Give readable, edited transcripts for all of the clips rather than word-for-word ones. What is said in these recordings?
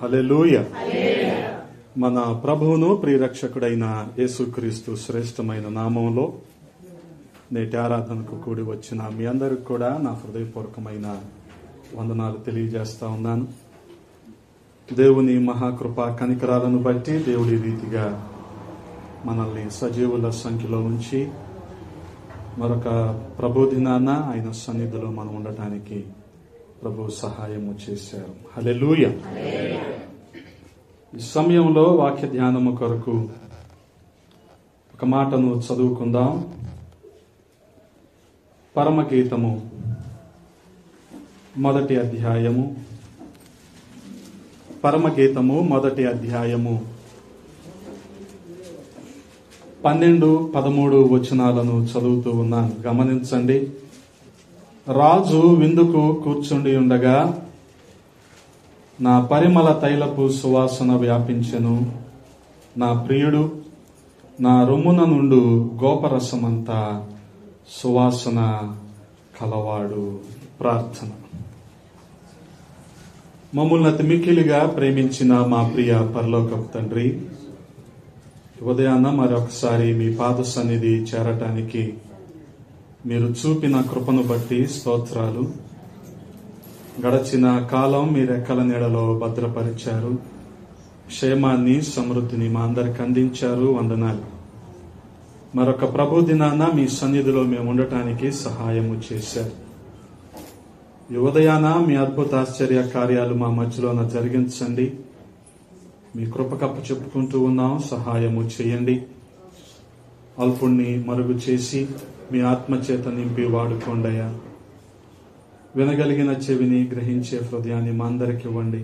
హల్లెలూయా. మన ప్రభువును ప్రియరక్షకుడైన యేసుక్రీస్తు శ్రేష్టమైన నామంలో నేటి ఆరాధనకు కూడి వచ్చిన మీ అందరికి కూడా నా హృదయపూర్వకమైన వందనాలు తెలియజేస్తా ఉన్నాను. దేవుని మహాకృప కనికరాలను బట్టి దేవుడి రీతిగా మనల్ని సజీవుల సంఖ్యలో ఉంచి మరొక ప్రబోధినాన ఆయన సన్నిధిలో మనం ఉండటానికి ప్రభు సహాయము చేశారు. హల్లెలూయా. ఈ సమయంలో వాక్య ధ్యానము కొరకు ఒక మాటను చదువుకుందాం. పరమగీతము మొదటి అధ్యాయము 12-13 వచనాలను చదువుతూ ఉన్నాను. గమనించండి. రాజు విందుకు కూర్చుండి ఉండగా నా పరిమళ తైలపు సువాసన వ్యాపించెను. నా ప్రియుడు నా రొమ్మున నుండు గోపరసమంతా సువాసన కలవాడు. ప్రార్థన. మమ్మల్ని అతి మిక్కిలిగా ప్రేమించిన మా ప్రియ పరలోకపు తండ్రి, ఉదయాన్న మరొకసారి మీ పాద సన్నిధి చేరటానికి మీరు చూపిన కృపను బట్టి స్తోత్రాలు. గడచిన కాలం మీ రెక్కల నీడలో భద్రపరిచారు. క్షేమాన్ని సమృద్ధిని మా అందరికి అందించారు. వందనాలు. మరొక ప్రభు దినాన మీ సన్నిధిలో మేము ఉండటానికి సహాయము చేశారు. ఈ ఉదయాన మీ అద్భుత ఆశ్చర్య కార్యాలు మా మధ్యలోన జరిగించండి. మీ కృపకప్ప చెప్పుకుంటూ ఉన్నాం. సహాయము చేయండి. అల్పుణ్ణి మరుగు చేసి మీ ఆత్మచేత నింపి వాడుకోండయ్యా. వినగలిగిన చెవిని, గ్రహించే హృదయాన్ని మా అందరికి ఇవ్వండి.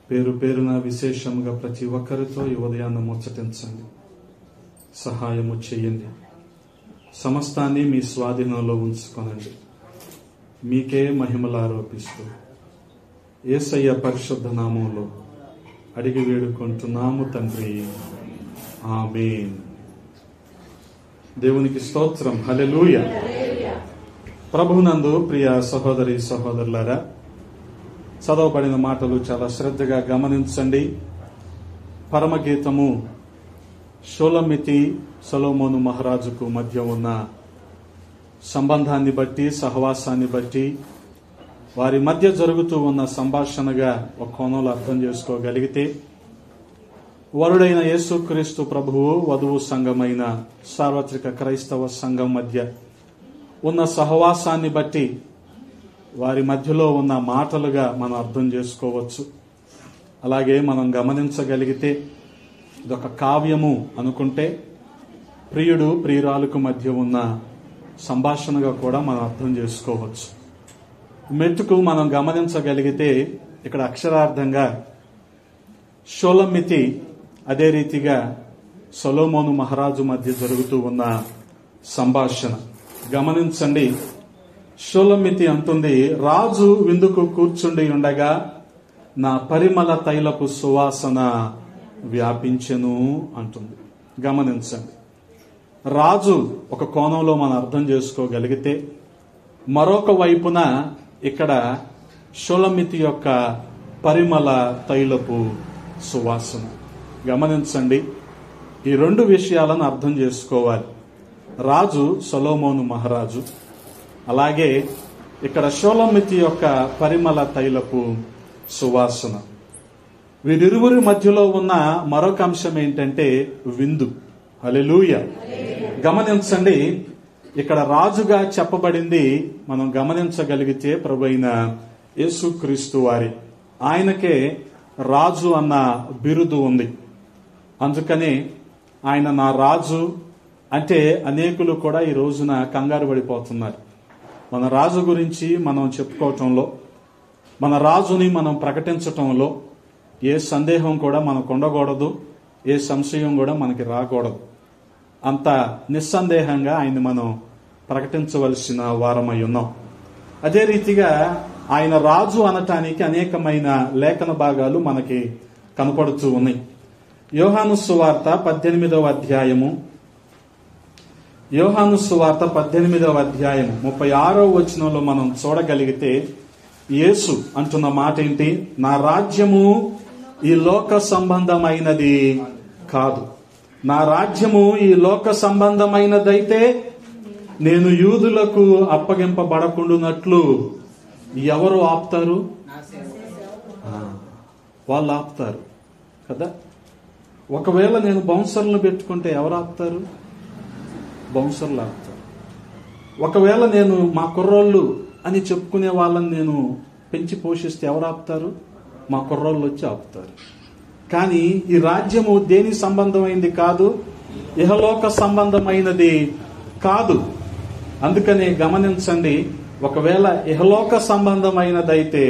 పేరు పేరున విశేషముగా ప్రతి ఒక్కరితో ఈ ఉదయాన్ని ముచ్చటించండి. సహాయము చేయండి. సమస్తాన్ని మీ స్వాధీనంలో ఉంచుకొనండి. మీకే మహిమలు ఆరోపిస్తూ యేసయ్య పరిశుద్ధ నామంలో అడిగి వేడుకుంటున్నాము తండ్రి. ఆమేన్. దేవునికి స్తోత్రం. హల్లెలూయా. ప్రభునందు ప్రియ సహోదరి సహోదరులారా, చదవబడిన మాటలు చాలా శ్రద్ధగా గమనించండి. పరమగీతము షూలమ్మితి సొలొమోను మహారాజుకు మధ్య ఉన్న సంబంధాన్ని బట్టి, సహవాసాన్ని బట్టి, వారి మధ్య జరుగుతూ ఉన్న సంభాషణగా ఒక కోణంలో అర్థం చేసుకోగలిగితే, వరుడైన యేసుక్రీస్తు ప్రభువు వధువు సంఘమైన సార్వత్రిక క్రైస్తవ సంఘం మధ్య ఉన్న సహవాసాన్ని బట్టి వారి మధ్యలో ఉన్న మాటలుగా మనం అర్థం చేసుకోవచ్చు. అలాగే మనం గమనించగలిగితే ఇదొక కావ్యము అనుకుంటే ప్రియుడు ప్రియురాలకు మధ్య ఉన్న సంభాషణగా కూడా మనం అర్థం చేసుకోవచ్చు. మెట్టుకు మనం గమనించగలిగితే ఇక్కడ అక్షరార్థంగా షూలమ్మితి, అదే రీతిగా సొలొమోను మహారాజు మధ్య జరుగుతూ ఉన్న సంభాషణ గమనించండి. షూలమ్మితి అంటుంది, రాజు విందుకు కూర్చుండి ఉండగా నా పరిమళ తైలపు సువాసన వ్యాపించెను అంటుంది. గమనించండి. రాజు ఒక కోణంలో మనం అర్థం చేసుకోగలిగితే, మరొక వైపున ఇక్కడ షూలమ్మితి యొక్క పరిమళ తైలపు సువాసన. గమనించండి. ఈ రెండు విషయాలను అర్థం చేసుకోవాలి. రాజు సొలొమోను మహారాజు, అలాగే ఇక్కడ షూలమ్మితి యొక్క పరిమళ తైలపు సువాసన. వీరిరువురి మధ్యలో ఉన్న మరొక అంశం ఏంటంటే విందు. హల్లెలూయా. గమనించండి. ఇక్కడ రాజుగా చెప్పబడింది మనం గమనించగలిగితే ప్రభువైన యేసుక్రీస్తు వారి. ఆయనకే రాజు అన్న బిరుదు ఉంది. అందుకని ఆయన నా రాజు అంటే అనేకులు కూడా ఈ రోజున కంగారు పడిపోతున్నారు. మన రాజు గురించి మనం చెప్పుకోవటంలో, మన రాజుని మనం ప్రకటించటంలో ఏ సందేహం కూడా మనకు ఉండకూడదు, ఏ సంశయం కూడా మనకి రాకూడదు. అంత నిస్సందేహంగా ఆయన్ని మనం ప్రకటించవలసిన వారమై ఉన్నాం. అదే రీతిగా ఆయన రాజు అనటానికి అనేకమైన లేఖన భాగాలు మనకి కనపడుతూ ఉన్నాయి. యోహాను సువార్త 18వ అధ్యాయము 36వ వచనంలో మనం చూడగలిగితే యేసు అంటున్న మాట ఏంటి? నా రాజ్యము ఈ లోక సంబంధమైనది కాదు. నా రాజ్యము ఈ లోక సంబంధమైనదైతే నేను యూదులకు అప్పగింపబడకుండానట్లు ఎవరు ఆపుతారు? వాళ్ళు ఆపుతారు కదా. ఒకవేళ నేను బౌన్సర్లను పెట్టుకుంటే ఎవరు ఆపుతారు? బౌన్సర్లు ఆపుతారు. ఒకవేళ నేను మా కుర్రోళ్ళు అని చెప్పుకునే వాళ్ళని నేను పెంచి పోషిస్తే ఎవరు ఆపుతారు? మా కుర్రోళ్ళు వచ్చి ఆపుతారు. కానీ ఈ రాజ్యము దేని సంబంధమైంది కాదు, ఇహలోక సంబంధమైనది కాదు. అందుకనే గమనించండి, ఒకవేళ ఇహలోక సంబంధమైనదైతే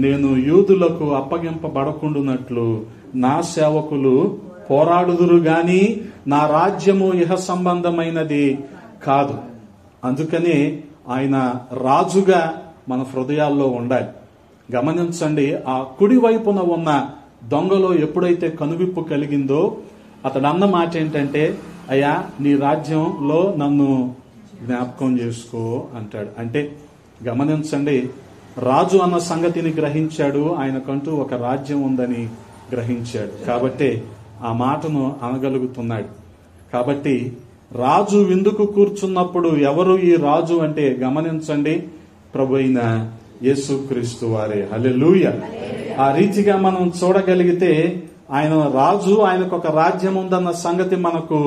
నేను యూదులకు అప్పగింపబడకుండానట్లు నా సేవకులు పోరాడుదురు గాని నా రాజ్యము ఇహ సంబంధమైనది కాదు. అందుకనే ఆయన రాజుగా మన హృదయాల్లో ఉండాలి. గమనించండి, ఆ కుడి వైపున ఉన్న దొంగలో ఎప్పుడైతే కనువిప్పు కలిగిందో అతడు అన్న మాట ఏంటంటే, అయ్యా నీ రాజ్యంలో నన్ను జ్ఞాపకం చేసుకో అంటాడు. అంటే గమనించండి, రాజు అన్న సంగతిని గ్రహించాడు, ఆయనకంటూ ఒక రాజ్యం ఉందని గ్రహించాడు. కాబట్టి ఆ మాటను అనగలుగుతున్నాడు. కాబట్టి రాజు విందుకు కూర్చున్నప్పుడు ఎవరు ఈ రాజు అంటే గమనించండి, ప్రభు అయిన యేసుక్రీస్తు వారే. హల్లెలూయా. ఆ రీతిగా మనం చూడగలిగితే ఆయన రాజు, ఆయనకు ఒక రాజ్యం ఉందన్న సంగతి మనకు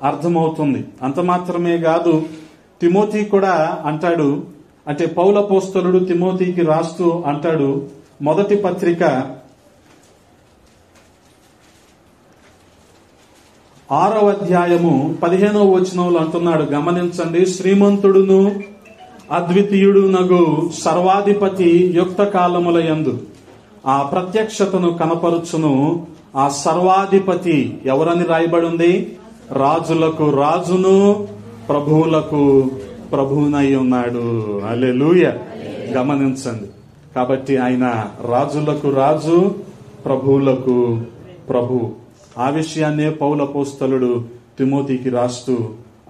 అర్థమవుతుంది. అంత మాత్రమే కాదు, తిమోతి కూడా అంటాడు, అంటే పౌలు అపోస్తలుడు తిమోతికి రాస్తూ అంటాడు, మొదటి పత్రిక 6వ అధ్యాయము 15వ వచనంలో అంటున్నాడు, గమనించండి, శ్రీమంతుడును అద్వితీయుడునగు సర్వాధిపతి యుక్త కాలముల యందు ఆ ప్రత్యక్షతను కనపరుచును ఆ సర్వాధిపతి ఎవరని రాయబడి ఉంది? రాజులకు రాజును ప్రభువులకు ప్రభువునై ఉన్నాడు. హల్లెలూయా. గమనించండి, కాబట్టి ఆయన రాజులకు రాజు, ప్రభువులకు ప్రభు. ఆ విషయాన్నే పౌలు అపోస్తలుడు తిమోతికి రాస్తూ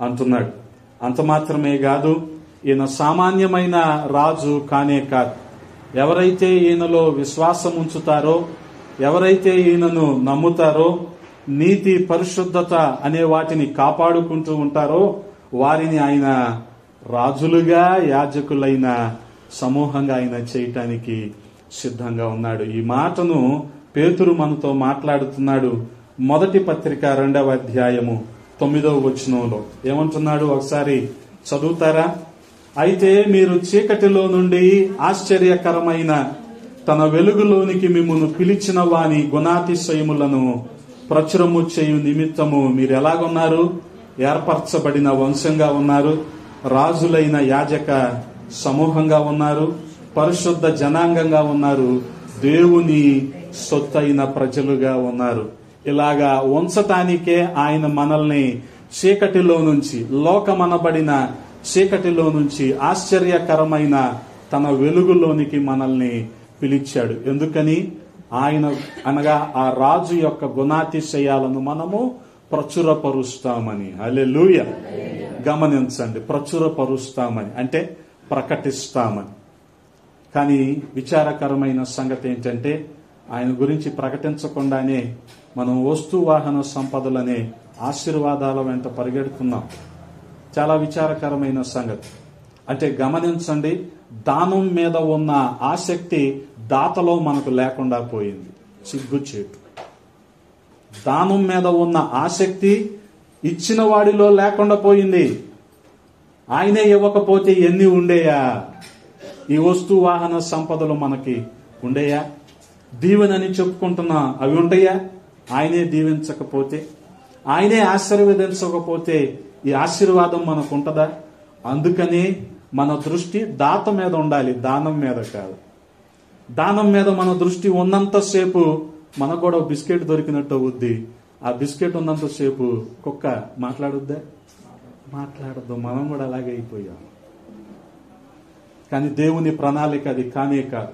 అంటున్నాడు. అంత మాత్రమే కాదు, ఈయన సామాన్యమైన రాజు కానే కాదు. ఎవరైతే ఈయనలో విశ్వాసం ఉంచుతారో, ఎవరైతే ఈయనను నమ్ముతారో, నీతి పరిశుద్ధత అనే వాటిని కాపాడుకుంటూ ఉంటారో వారిని ఆయన రాజులుగా, యాజకులైన సమూహంగా ఆయన చేయటానికి సిద్ధంగా ఉన్నాడు. ఈ మాటను పేతురు మనతో మాట్లాడుతున్నాడు. మొదటి పత్రిక 2వ అధ్యాయము 9వ వచనంలో ఏమంటున్నాడు? ఒకసారి చదువుతారా? అయితే మీరు చీకటిలో నుండి ఆశ్చర్యకరమైన తన వెలుగులోనికి మిమ్మును పిలిచిన వాని గుణాతిశయములను ప్రచురము చేయు నిమిత్తము మీరు ఎలాగున్నారు? ఏర్పరచబడిన వంశంగా ఉన్నారు, రాజులైన యాజక సమూహంగా ఉన్నారు, పరిశుద్ధ జనాంగంగా ఉన్నారు, దేవుని సొత్తైన ప్రజలుగా ఉన్నారు. ఇలాగా ఉంచటానికే ఆయన మనల్ని చీకటిలో నుంచి, లోకమనబడిన చీకటిలో నుంచి ఆశ్చర్యకరమైన తన వెలుగులోనికి మనల్ని పిలిచాడు. ఎందుకని? ఆయన అనగా ఆ రాజు యొక్క గుణాతిశయాలను మనము ప్రచురపరుస్తామని. హల్లెలూయా. గమనించండి, ప్రచురపరుస్తామని అంటే ప్రకటిస్తామని. కానీ విచారకరమైన సంగతి ఏంటంటే, ఆయన గురించి ప్రకటించకుండానే మనం వస్తు వాహన సంపదలనే ఆశీర్వాదాల వెంట పరిగెడుతున్నాం. చాలా విచారకరమైన సంగతి. అంటే గమనించండి, దానం మీద ఉన్న ఆసక్తి దాతలో మనకు లేకుండా పోయింది. సిగ్గుచేటు. దానం మీద ఉన్న ఆసక్తి ఇచ్చిన వాడిలో లేకుండా పోయింది. ఆయనే ఇవ్వకపోతే ఎన్ని ఉండేయా? ఈ వస్తు వాహన సంపదలు మనకి ఉండేయా? దీవెనని చెప్పుకుంటున్నా అవి ఉండయా? ఆయనే దీవించకపోతే, ఆయనే ఆశీర్వదించకపోతే ఈ ఆశీర్వాదం మనకు ఉంటుందా? అందుకని మన దృష్టి దాత మీద ఉండాలి, దానం మీద కాదు. దానం మీద మన దృష్టి ఉన్నంతసేపు మనకు కూడా బిస్కెట్ దొరికినట్టు అవుద్ది. ఆ బిస్కెట్ ఉన్నంతసేపు కుక్క మాట్లాడుద్దా? మాట్లాడద్దు. మనం కూడా అలాగే అయిపోయాం. కానీ దేవుని ప్రణాళిక అది కానే కాదు.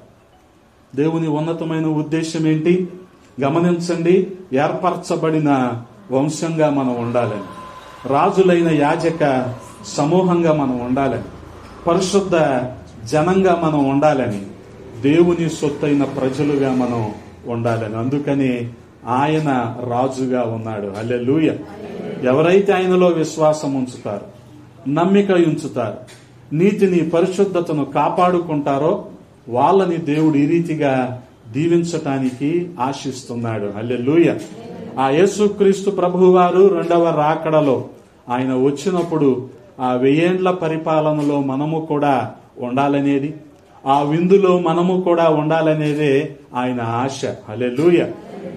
దేవుని ఉన్నతమైన ఉద్దేశం ఏంటి? గమనించండి, ఏర్పరచబడిన వంశంగా మనం ఉండాలని, రాజులైన యాజక సమూహంగా మనం ఉండాలని, పరిశుద్ధ జనంగా మనం ఉండాలని, దేవుని సొత్తైన ప్రజలుగా మనం ఉండాలని. అందుకని ఆయన రాజుగా ఉన్నాడు. హల్లెలూయా. ఎవరైతే ఆయనలో విశ్వాసం ఉంచుతారో, నమ్మిక ఉంచుతారో, నీతిని పరిశుద్ధతను కాపాడుకుంటారో వాళ్ళని దేవుడు ఈ రీతిగా దీవించటానికి ఆశిస్తున్నాడు. హల్లెలూయా. ఆ యేసుక్రీస్తు ప్రభువారు రెండవ రాకడలో ఆయన వచ్చినప్పుడు ఆ 1000 ఏండ్ల పరిపాలనలో మనము కూడా ఉండాలనేది, ఆ విందులో మనము కూడా ఉండాలనేదే ఆయన ఆశ. హల్లెలూయా.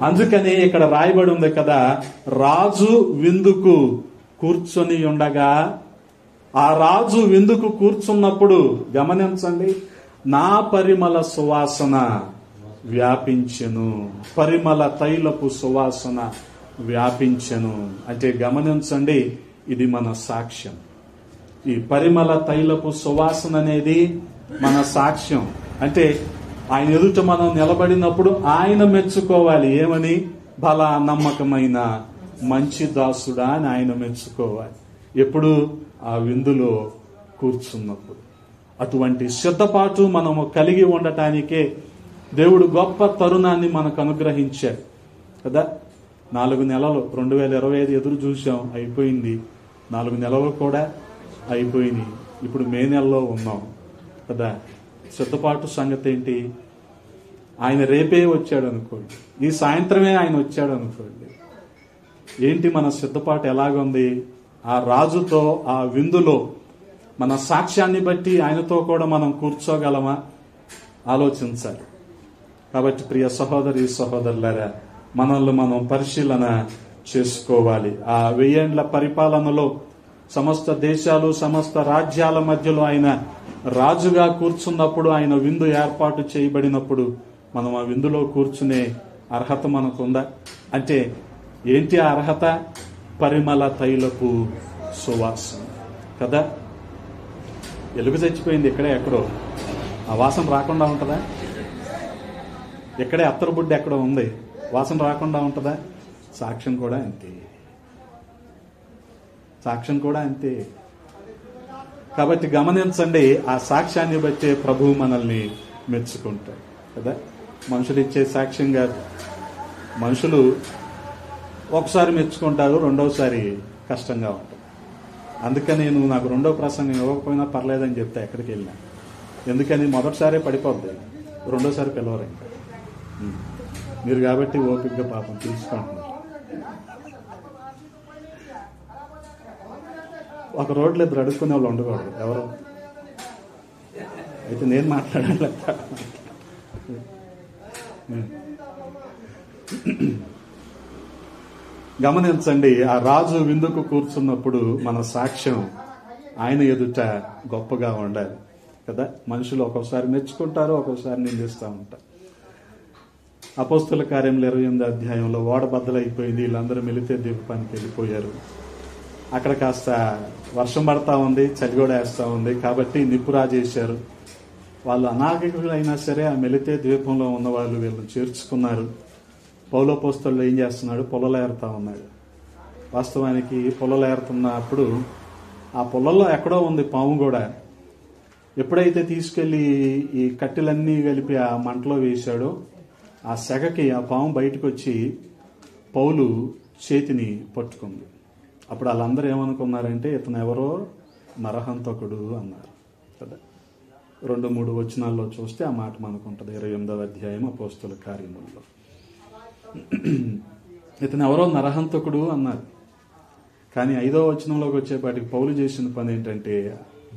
అందుకనే ఇక్కడ రాయబడి ఉంది కదా, రాజు విందుకు కూర్చొని ఉండగా, ఆ రాజు విందుకు కూర్చున్నప్పుడు గమనించండి, నా పరిమళ సువాసన వ్యాపించెను. పరిమళ తైలపు సువాసన వ్యాపించెను అంటే గమనించండి, ఇది మన సాక్ష్యం. ఈ పరిమళ తైలపు సువాసన అనేది మన సాక్ష్యం. అంటే ఆయన ఎదుట మనం నిలబడినప్పుడు ఆయన మెచ్చుకోవాలి. ఏమని? బలా నమ్మకమైన మంచి దాసుడా అని ఆయన మెచ్చుకోవాలి. ఎప్పుడు? ఆ విందులో కూర్చున్నప్పుడు. అటువంటి సిద్ధపాటు మనము కలిగి ఉండటానికే దేవుడు గొప్ప తరుణాన్ని మనకు అనుగ్రహించాడు కదా. 4 నెలలు 2025 ఎదురు చూసాం, అయిపోయింది. 4 నెలలు కూడా అయిపోయినాయి. ఇప్పుడు మే నెలలో ఉన్నాం కదా. సిద్ధపాటు సంగతి ఏంటి? ఆయన రేపే వచ్చాడు అనుకోండి, ఈ సాయంత్రమే ఆయన వచ్చాడు అనుకోండి, ఏంటి మన సిద్ధపాటు ఎలాగుంది? ఆ రాజుతో ఆ విందులో మన సాక్ష్యాన్ని బట్టి ఆయనతో కూడా మనం కూర్చోగలమా? ఆలోచించాలి. కాబట్టి ప్రియ సహోదరి సహోదరులారా, మనల్ని మనం పరిశీలన చేసుకోవాలి. ఆ 1000 ఏండ్ల పరిపాలనలో సమస్త దేశాలు, సమస్త రాజ్యాల మధ్యలో ఆయన రాజుగా కూర్చున్నప్పుడు, ఆయన విందు ఏర్పాటు చేయబడినప్పుడు మనం ఆ విందులో కూర్చునే అర్హత మనకుందా? అంటే ఏంటి ఆ అర్హత? పరిమళ తైలపు సువాసన కదా. ఎలుగు చచ్చిపోయింది ఇక్కడే ఎక్కడో, ఆ వాసన రాకుండా ఉంటుందా? ఇక్కడే అత్తరుబుడ్డి ఎక్కడో ఉంది, వాసన రాకుండా ఉంటుందా? సాక్ష్యం కూడా అంతే. సాక్ష్యం కూడా అంతే. కాబట్టి గమనించండి, ఆ సాక్ష్యాన్ని బట్టే ప్రభువు మనల్ని మెచ్చుకుంటాడు కదా. మనుషులు ఇచ్చే సాక్ష్యం కాదు. మనుషులు ఒకసారి మెచ్చుకుంటారు, రెండోసారి కష్టంగా ఉంటుంది. అందుకని నువ్వు నాకు రెండో ప్రసంగం ఇవ్వకపోయినా పర్లేదని చెప్తా ఎక్కడికి వెళ్ళినా. ఎందుకని? మొదటిసారే పడిపోద్ది, రెండోసారి పిలవరు ఇంకా. మీరు కాబట్టి ఓపికగా పాపం తీసుకుంటున్నారు. ఒక రోడ్లు ఇద్దరు అడుక్కునే వాళ్ళు ఉండకూడదు ఎవరు. అయితే నేను మాట్లాడాలి. గమనించండి, ఆ రాజు విందుకు కూర్చున్నప్పుడు మన సాక్ష్యం ఆయన ఎదుట గొప్పగా ఉండాలి కదా. మనుషులు ఒక్కోసారి మెచ్చుకుంటారు, ఒక్కోసారి నిందిస్తూ ఉంటారు. అపోస్తుల కార్యములు 28వ అధ్యాయంలో ఓడ బద్దలైపోయింది, వీళ్ళందరూ మెలితే ద్వీపానికి వెళ్ళిపోయారు. అక్కడ కాస్త వర్షం పడతా ఉంది, చలి కూడా వేస్తూ ఉంది, కాబట్టి నిప్పు రాజేశారు. వాళ్ళు అనాగరికులైనా సరే ఆ మెలితే ద్వీపంలో ఉన్న వాళ్ళు వీళ్ళని చేర్చుకున్నారు. పౌలోపోస్తలుడు ఏం చేస్తున్నాడు? పొలలో ఏరుతా ఉన్నాడు. వాస్తవానికి పొలలో ఏరుతున్నప్పుడు ఆ పొలంలో ఎక్కడో ఉంది పాము కూడా. ఎప్పుడైతే తీసుకెళ్లి ఈ కట్టెలన్నీ కలిపి ఆ మంటలో వేశాడో, ఆ సెగకి ఆ పాము బయటకు వచ్చి పౌలు చేతిని పట్టుకుంది. అప్పుడు వాళ్ళందరూ ఏమనుకున్నారంటే, ఇతను ఎవరో నరహంతకుడు అన్నారు కదా. 2-3 వచనాల్లో చూస్తే ఆ మాట మనకుంటుంది. 28వ అధ్యాయం అపోస్తుల కార్యముల్లో ఇతను ఎవరో నరహంతకుడు అన్నారు. కానీ 5వ వచనంలోకి వచ్చేపాటికి పౌలు చేసిన పని ఏంటంటే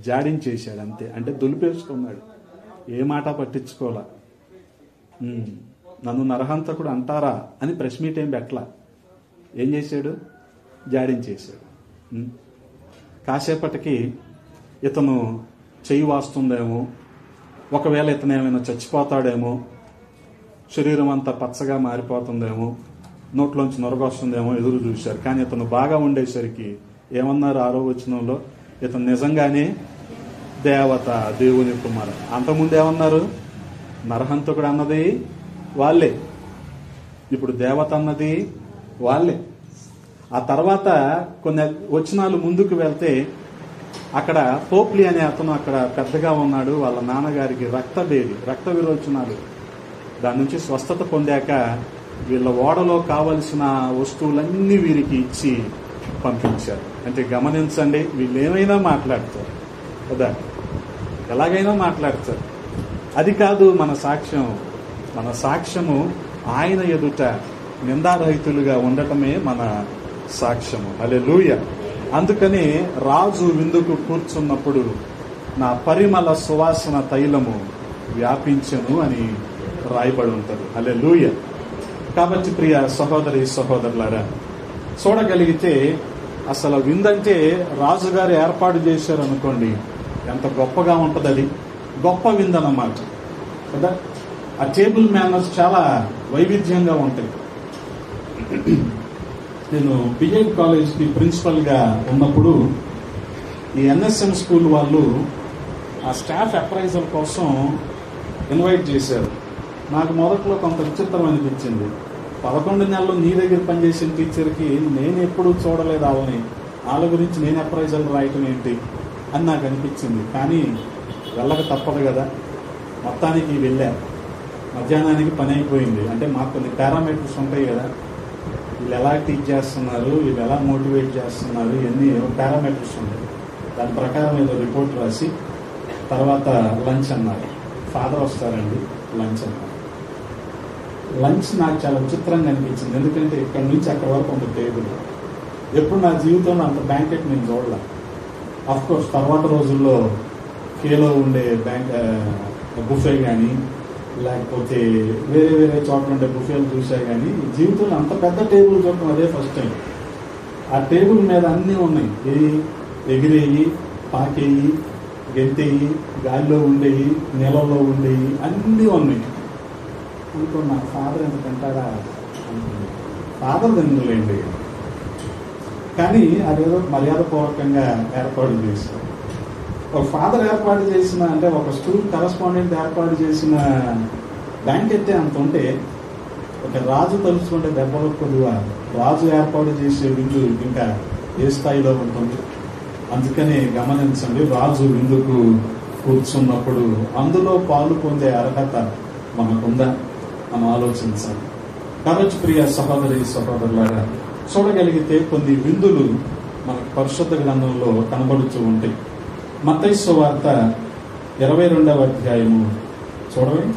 జాడించేశాడు అంతే. అంటే దులిపేసుకున్నాడు, ఏ మాట పట్టించుకోలా. నన్ను నరహంతకుడు అంటారా అని ప్రెస్ మీట్ ఏం పెట్టలా. ఏం చేశాడు? జాడించేశాడు. కాసేపటికి ఇతను చెయ్యి వాస్తుందేమో, ఒకవేళ ఇతను ఏమైనా చచ్చిపోతాడేమో, శరీరం అంతా పచ్చగా మారిపోతుందేమో, నోట్లోంచి నొరగొస్తుందేమో ఎదురు చూశారు. కానీ ఇతను బాగా ఉండేసరికి ఏమన్నారు 6వ వచనంలో? ఇతను నిజంగానే దేవత, దేవుని కుమారుడు. అంతకుముందు ఏమన్నారు? నరహంతకుడు అన్నది వాళ్ళే, ఇప్పుడు దేవత అన్నది వాళ్ళే. ఆ తర్వాత కొన్ని వచనాలు ముందుకు వెళ్తే అక్కడ పోప్లి అనే అతను అక్కడ పెద్దగా ఉన్నాడు. వాళ్ళ నాన్నగారికి రక్త విరోచనాలు దాని నుంచి స్వస్థత పొందాక వీళ్ళ ఓడలో కావలసిన వస్తువులన్నీ వీరికి ఇచ్చి పంపించారు. అంటే గమనించండి, వీళ్ళు ఏమైనా మాట్లాడతారు కదా, ఎలాగైనా మాట్లాడతారు. అది కాదు మన సాక్ష్యం. మన సాక్ష్యము ఆయన ఎదుట నిందారహితులుగా ఉండటమే మన సాక్ష్యము. హల్లెలూయా. అందుకని రాజు విందుకు కూర్చున్నప్పుడు నా పరిమళ సువాసన తైలము వ్యాపించెను అని రాయబడి ఉంటుంది. హల్లెలూయా. కాబట్టి ప్రియ సహోదరి సహోదరులారా, చూడగలిగితే అసలు విందంటే రాజుగారు ఏర్పాటు చేశారు అనుకోండి, ఎంత గొప్పగా ఉంటుంది. అది గొప్ప విందన్నమాట కదా. ఆ టేబుల్ మేనర్స్ చాలా వైవిధ్యంగా ఉంటాయి. నేను బిఎడ్ కాలేజ్కి ప్రిన్సిపల్గా ఉన్నప్పుడు ఈ ఎన్ఎస్ఎం స్కూల్ వాళ్ళు ఆ స్టాఫ్ అప్రైజల్ కోసం ఇన్వైట్ చేశారు. నాకు మొదట్లో కొంత విచిత్రం అనిపించింది. 11 నెలలు నీ దగ్గర పనిచేసిన టీచర్కి నేను ఎప్పుడూ చూడలేదు వాళ్ళ గురించి నేను అప్రైజల్ రాయటం ఏంటి అని నాకు అనిపించింది. కానీ వెళ్ళక తప్పదు కదా. మొత్తానికి వెళ్ళా. మధ్యాహ్నానికి పని అయిపోయింది. అంటే మాకు కొన్ని పారామీటర్స్ ఉంటాయి కదా, వీళ్ళు ఎలా టీచ్ చేస్తున్నారు, వీళ్ళు ఎలా మోటివేట్ చేస్తున్నారు, ఇవన్నీ పారామీటర్స్ ఉంటాయి. దాని ప్రకారం ఏదో రిపోర్ట్ రాసి తర్వాత లంచ్ అన్నారు. ఫాదర్ వస్తారండి, లంచ్ అన్నారు. లంచ్ నాకు చాలా విచిత్రంగా అనిపించింది. ఎందుకంటే ఇక్కడ నుంచి అక్కడ వరకు ఒక టేబుల్. ఎప్పుడు నా జీవితంలో అంత బ్యాంకెట్ నేను చూడలే. అఫ్కోర్స్ తర్వాత రోజుల్లో కేలో ఉండే బుఫే కానీ లేకపోతే వేరే వేరే చోట్ల ఉండే బుఫేలు చూసా, కానీ జీవితంలో అంత పెద్ద టేబుల్ చూడటం అదే ఫస్ట్ టైం. ఆ టేబుల్ మీద అన్నీ ఉన్నాయి. ఎగిరేయి, పాకేయి, గెంతేయి, గాలిలో ఉండేవి, నెలలో ఉండేవి, అన్నీ ఉన్నాయి. అనుకో నా ఫాదర్ ఎంత తింటాడా అనుకుంది. ఫాదర్ తినలేండి, కానీ అదేదో మర్యాదపూర్వకంగా ఏర్పాటు చేశారు. ఒక ఫాదర్ ఏర్పాటు చేసిన, అంటే ఒక స్కూల్ కరస్పాండెంట్ ఏర్పాటు చేసిన బ్యాంకెట్టే అంత ఉంటే, ఒక రాజు తలుచుకుంటే దెబ్బలు కొద్దిగా రాజు ఏర్పాటు చేసే విందు ఇంకా ఏ స్థాయిలో ఉంటుంది. అందుకని గమనించండి, రాజు విందుకు కూర్చున్నప్పుడు అందులో పాలు పొందే అర్హత మనకుందా మనం ఆలోచించాలి. కాబట్టి ప్రియ సహోదరి సహోదరులారా, చూడగలిగితే కొన్ని విందులు మనకు పరిశుద్ధ గ్రంథంలో కనబడుతూ ఉంటాయి. మత్తయి సువార్త 22వ అధ్యాయము చూడండి.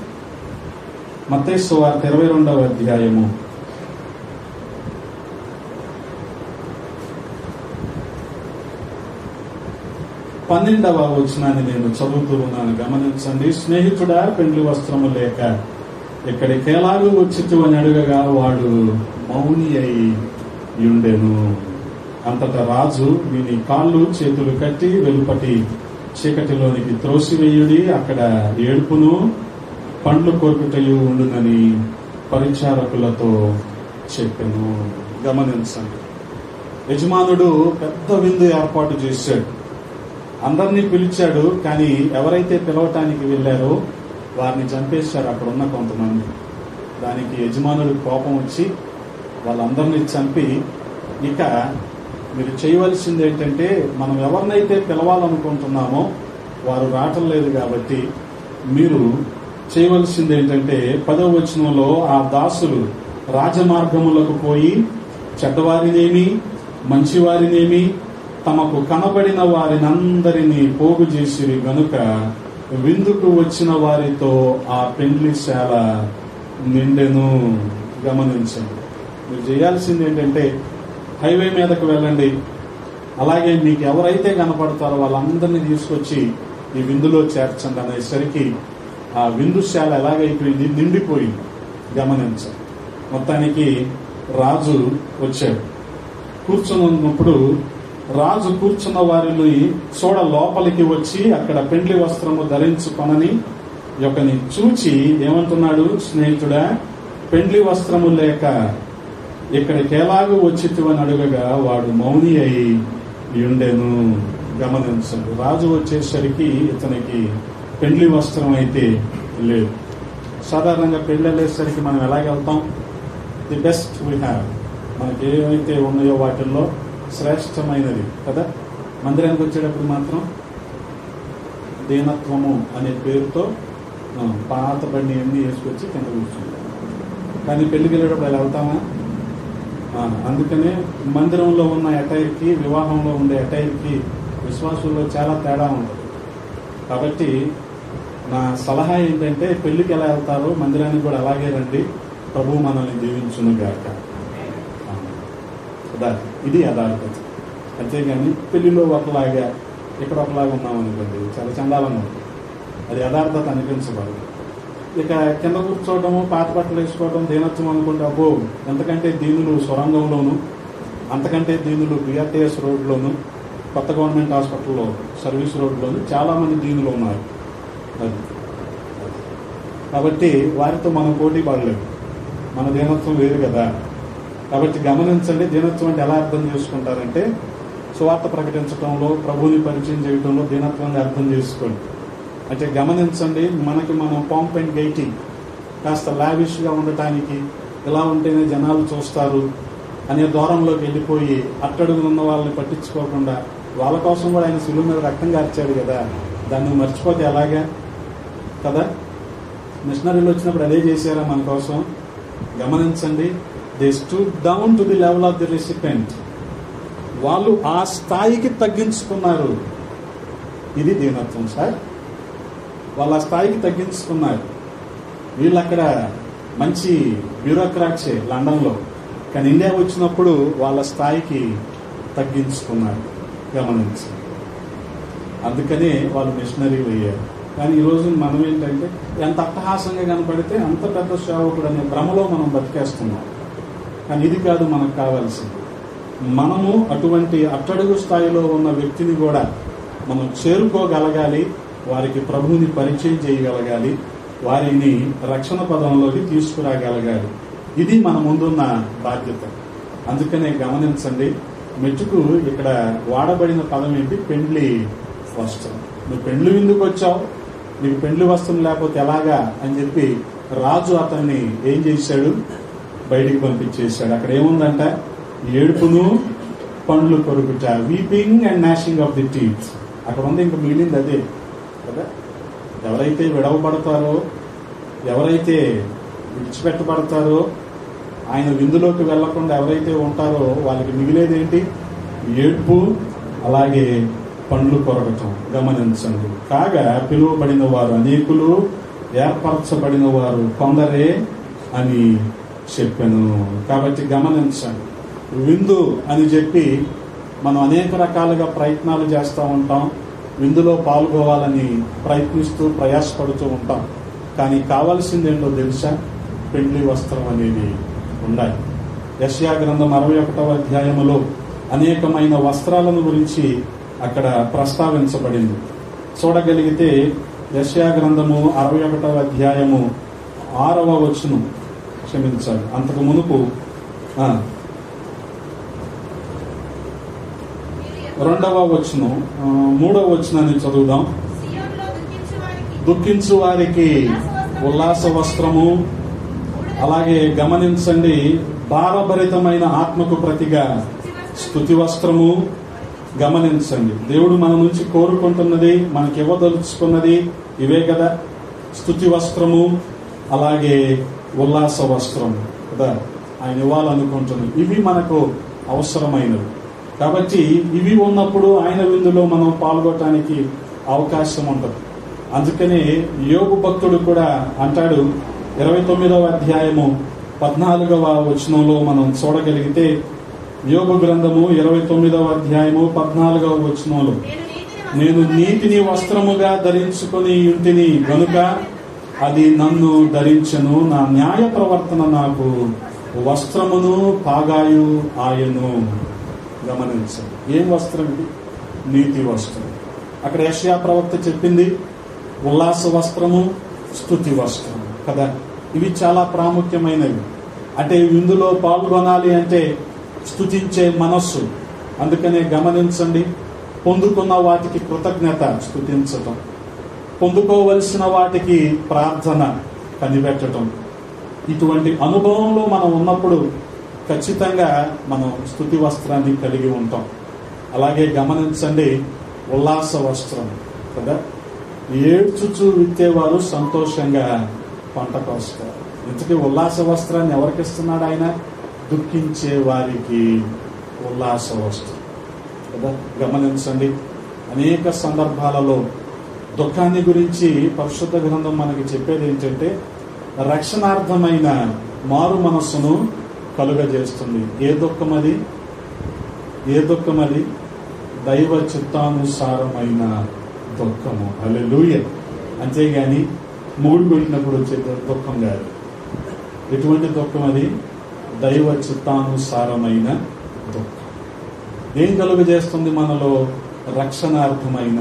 మత్తయి సువార్త 22వ అధ్యాయము 12వ వచనాన్ని నేను చదువుతూ ఉన్నాను. గమనించండి. స్నేహితుడా, పెండ్లి వస్త్రము లేక ఇక్కడికి ఎలాగూ వచ్చితు అని అడుగగా వాడు మౌని అయి ఉండెను. అంతటా రాజు, వీని కాళ్ళు చేతులు కట్టి వెలుపటి చీకటిలోనికి త్రోసివేయుడి, అక్కడ ఏడుపును పండ్లు కొరుకుటయు ఉండునని పరిచారకులతో చెప్పెను. గమనించండి, యజమానుడు పెద్ద విందు ఏర్పాటు చేశాడు. అందరినీ పిలిచాడు, కానీ ఎవరైతే పిలవటానికి వెళ్ళారో వారిని చంపేశారు అక్కడ ఉన్న కొంతమంది. దానికి యజమానుడు కోపం వచ్చి వాళ్ళందరినీ చంపి, ఇక మీరు చేయవలసింది ఏంటంటే, మనం ఎవరినైతే పిలవాలనుకుంటున్నామో వారు రావటం లేదు కాబట్టి మీరు చేయవలసింది ఏంటంటే, 10వ వచనంలో ఆ దాసులు రాజమార్గములకు పోయి చెడ్డవారినేమి మంచివారినేమి తమకు కనబడిన వారినందరినీ పోగు చేసిరి గనుక విందుకు వచ్చిన వారితో ఆ పెండ్లిశాల నిండెను. గమనించండి, మీరు చేయాల్సింది ఏంటంటే, హైవే మీదకు వెళ్ళండి, అలాగే మీకు ఎవరైతే కనపడతారో వాళ్ళందరినీ తీసుకొచ్చి ఈ విందులో చేర్చండి అనేసరికి ఆ విందుశాల ఎలాగైపోయింది, నిండిపోయింది. గమనించండి. మొత్తానికి రాజు వచ్చాడు. కూర్చొని ఉన్నప్పుడు రాజు కూర్చున్న వారిని చూడ లోపలికి వచ్చి అక్కడ పెండ్లి వస్త్రము ధరించుకొనని ఒకని చూచి ఏమంటున్నాడు, స్నేహితుడా, పెండ్లి వస్త్రము లేక ఇక్కడికి ఎలాగూ వచ్చితు అని అడుగగా వాడు మౌని అయి ఉండెను. గమనించండి, రాజు వచ్చేసరికి ఇతనికి పెండ్లి వస్త్రం అయితే లేదు. సాధారణంగా పెళ్లి వెళ్ళేసరికి మనం ఎలాగెళ్తాం, ది బెస్ట్ వీ హ్యావ్, మనకి ఏవైతే ఉన్నాయో వాటిల్లో శ్రేష్టమైనది కదా. మందిరానికి వచ్చేటప్పుడు మాత్రం దీనత్వము అనే పేరుతో పాత బండి అన్నీ వేసుకొచ్చి కింద కూర్చుంటాం. కానీ పెళ్లికి వెళ్ళేటప్పుడు అలా వెళ్తామా? అందుకనే మందిరంలో ఉన్న అటైర్కి, వివాహంలో ఉండే అటైర్కి విశ్వాసుల్లో చాలా తేడా ఉంటుంది. కాబట్టి నా సలహా ఏంటంటే, పెళ్లికి ఎలా వెళ్తారో మందిరానికి కూడా అలాగే రండి. ప్రభువు మనల్ని దీవించునుగాక. ఇది యథార్థత. అంతేగాని పెళ్లిలో ఒకలాగా ఇక్కడ ఒకలాగా ఉన్నామనుకోండి, చాలా చండాలంగా ఉంటుంది. అది యథార్థత అనిపించబడదు. ఇక కింద కూర్చోవడము, పాత బట్టలు వేసుకోవడం దీనత్వం అనుకుంటే, అబ్బో ఎంతకంటే దీనులు సొరంగంలోను, అంతకంటే దీనులు బిఆర్టీఎస్ రోడ్లోను, కొత్త గవర్నమెంట్ హాస్పిటల్లో సర్వీస్ రోడ్లోను చాలామంది దీనులు ఉన్నారు. అది కాబట్టి వారితో మనం పోటీ పడలేము. మన దీనత్వం వేరు కదా. కాబట్టి గమనించండి, దీనత్వం అంటే ఎలా అర్థం చేసుకుంటారంటే, సువార్త ప్రకటించడంలో, ప్రభువుని పరిచయం చేయడంలో దీనత్వాన్ని అర్థం చేసుకోండి. అంటే గమనించండి, మనకి మనం పాంప్ అండ్ గైటింగ్, కాస్త లావిష్గా ఉండటానికి, ఇలా ఉంటేనే జనాలు చూస్తారు అనే దూరంలోకి వెళ్ళిపోయి అట్టడుగునున్న వాళ్ళని పట్టించుకోకుండా, వాళ్ళ కోసం కూడా ఆయన శిలువ మీద రక్తం కార్చాడు కదా, దాన్ని మర్చిపోతే ఎలాగా కదా. మిషనరీలు వచ్చినప్పుడు అదే చేశారా మన కోసం? గమనించండి, they stood down to the level of the recipient. వాళ్ళు ఆ స్థాయికి తగ్గించుకున్నారు. ఇది దీనత్వం సార్. వాళ్ళు ఆ స్థాయికి తగ్గించుకున్నారు. వీళ్ళు అక్కడ మంచి బ్యూరోక్రాట్సే లండన్లో, కానీ ఇండియా వచ్చినప్పుడు వాళ్ళ స్థాయికి తగ్గించుకున్నారు. గమనించండి. అందుకనే వాళ్ళు మిషనరీలు అయ్యారు. కానీ ఈరోజు మనం ఏంటంటే, ఎంత అట్టహాసంగా కనపడితే అంత పెద్ద సేవకుడు అనే భ్రమలో మనం బతికేస్తున్నాం. కానీ ఇది కాదు మనకు కావాల్సింది. మనము అటువంటి అట్టడుగు స్థాయిలో ఉన్న వ్యక్తిని కూడా మనం చేరుకోగలగాలి, వారికి ప్రభువుని పరిచయం చేయగలగాలి, వారిని రక్షణ పదంలోకి తీసుకురాగలగాలి. ఇది మన ముందున్న బాధ్యత. అందుకనే గమనించండి, మెట్టుకు ఇక్కడ వాడబడిన పదం ఏంటి? పెండ్లి వస్త్రం. నువ్వు పెండ్లి విందుకు వచ్చావు, నీకు పెండ్లి వస్త్రం లేకపోతే ఎలాగా అని చెప్పి రాజు అతన్ని ఏం చేశాడు? బయటికి పంపించేశాడు. అక్కడ ఏముందంట? ఏడుపును పండ్లు కొరుకుట, weeping and gnashing of the teeth. అక్కడ ఉంది. ఇంకా మిగిలింది అదే కదా. ఎవరైతే విడవబడతారో, ఎవరైతే విడిచిపెట్టబడతారో, ఆయన విందులోకి వెళ్లకుండా ఎవరైతే ఉంటారో వాళ్ళకి మిగిలేది ఏంటి? ఏడ్పు, అలాగే పండ్లు కొరకటం. గమనించండి. కాగా పిలువబడిన వారు అనేకులు, ఏర్పరచబడిన వారు కొందరే అని చెప్పాను. కాబట్టి గమనించండి, విందు అని చెప్పి మనం అనేక రకాలుగా ప్రయత్నాలు చేస్తూ ఉంటాం. విందులో పాల్గొవాలని ప్రయత్నిస్తూ ప్రయాసపడుతూ ఉంటాం. కానీ కావాల్సింది ఏంటో తెలుసా? పెండ్లి వస్త్రం అనేది ఉండాలి. యెషయా గ్రంథం 61వ అధ్యాయములో అనేకమైన వస్త్రాలను గురించి అక్కడ ప్రస్తావించబడింది. చూడగలిగితే యెషయా గ్రంథము 61వ అధ్యాయము 6వ వచనం, క్షమించాలి, అంతకు మునుపు 2వ వచనం, 3వ వచనాన్ని చదువుదాం. దుఃఖించు వారికి ఉల్లాస వస్త్రము, అలాగే గమనించండి, భారభరితమైన ఆత్మకు ప్రతిగా స్తుతి వస్త్రము. గమనించండి, దేవుడు మన నుంచి కోరుకుంటున్నది, మనకి ఇవ్వదలుచుకున్నది ఇవే కదా. స్తుతి వస్త్రము, అలాగే ఉల్లాస వస్త్రం కదా ఆయన ఇవ్వాలనుకుంటున్నది. ఇవి మనకు అవసరమైనవి. కాబట్టి ఇవి ఉన్నప్పుడు ఆయన విందులో మనం పాల్గొనడానికి అవకాశం ఉంటుంది. అందుకనే యోబు భక్తుడు కూడా అంటాడు, 29వ అధ్యాయము 14వ వచనంలో మనం చూడగలిగితే, యోబు గ్రంథము 29వ అధ్యాయము 14వ వచనంలో, నేను నీతిని వస్త్రముగా ధరించుకొని ఇంటిని గనుక అది నన్ను ధరించను, నా న్యాయ ప్రవర్తన నాకు వస్త్రమును పాగాయు ఆయను. గమనించండి, ఏం వస్త్రం ఇది? నీతి వస్త్రం. అక్కడ యెషయా ప్రవక్త చెప్పింది ఉల్లాస వస్త్రము, స్తుతి వస్త్రం కదా. ఇవి చాలా ప్రాముఖ్యమైనవి. అంటే ఇందులో పాల్గొనాలి అంటే స్తుతించే మనస్సు. అందుకనే గమనించండి, పొందుకున్న వాటికి కృతజ్ఞత, స్తుతించటం, పొందుకోవలసిన వాటికి ప్రార్థన, కనిపెట్టడం. ఇటువంటి అనుభవంలో మనం ఉన్నప్పుడు ఖచ్చితంగా మనం స్తుతి వస్త్రాన్ని కలిగి ఉంటాం. అలాగే గమనించండి, ఉల్లాస వస్త్రం కదా. ఏడ్చుచూ విత్తేవారు సంతోషంగా పంట కోస్తారు. ఇంతకీ ఉల్లాస వస్త్రాన్ని ఎవరికి ఇస్తున్నాడు ఆయన? దుఃఖించే వారికి ఉల్లాస వస్త్రం కదా. గమనించండి, అనేక సందర్భాలలో దుఃఖాన్ని గురించి పరిశుద్ధ గ్రంథం మనకి చెప్పేది ఏంటంటే రక్షణార్థమైన మారు మనస్సును కలుగజేస్తుంది. ఏ దుఃఖం అది? ఏ దుఃఖం అది? దైవ చిత్తానుసారమైన దుఃఖము. హల్లెలూయా. అంతేగాని మూడు పెట్టినప్పుడు వచ్చే దుఃఖం కాదు. ఎటువంటి దుఃఖం అది? దైవ చిత్తానుసారమైన దుఃఖం. ఏం కలుగజేస్తుంది మనలో? రక్షణార్థమైన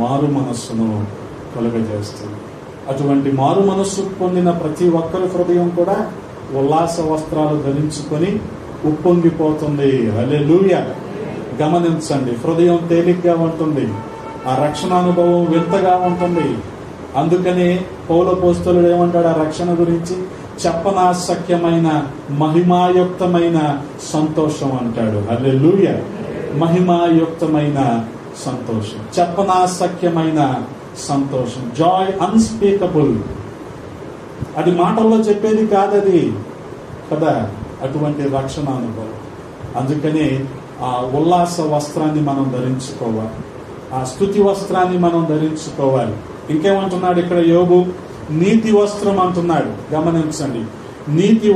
మారు మనస్సును కలుగజేస్తుంది. అటువంటి మారు మనస్సు పొందిన ప్రతి ఒక్కరి హృదయం కూడా ఉల్లాస వస్త్రాలు ధరించుకొని ఉప్పొంగిపోతుంది. హల్లెలూయా. గమనించండి, హృదయం తేలిగ్గా ఉంటుంది, ఆ రక్షణానుభవం వింతగా ఉంటుంది. అందుకనే పౌలు అపోస్తలుడు ఏమంటాడు ఆ రక్షణ గురించి? చెప్పనాశక్యమైన మహిమాయుక్తమైన సంతోషం అంటాడు. హల్లెలూయా. మహిమాయుక్తమైన సంతోషం, చెప్పనాశక్యమైన సంతోషం, జాయ్ అన్స్పీకబుల్. అది మాటల్లో చెప్పేది కాదది కదా, అటువంటి రక్షణ అనుభవం. అందుకనే ఆ ఉల్లాస వస్త్రాన్ని మనం ధరించుకోవాలి, ఆ స్తుతి వస్త్రాన్ని మనం ధరించుకోవాలి. ఇంకేమంటున్నాడు ఇక్కడ యోబు? నీతి వస్త్రం అంటున్నాడు. గమనించండి, నీతిని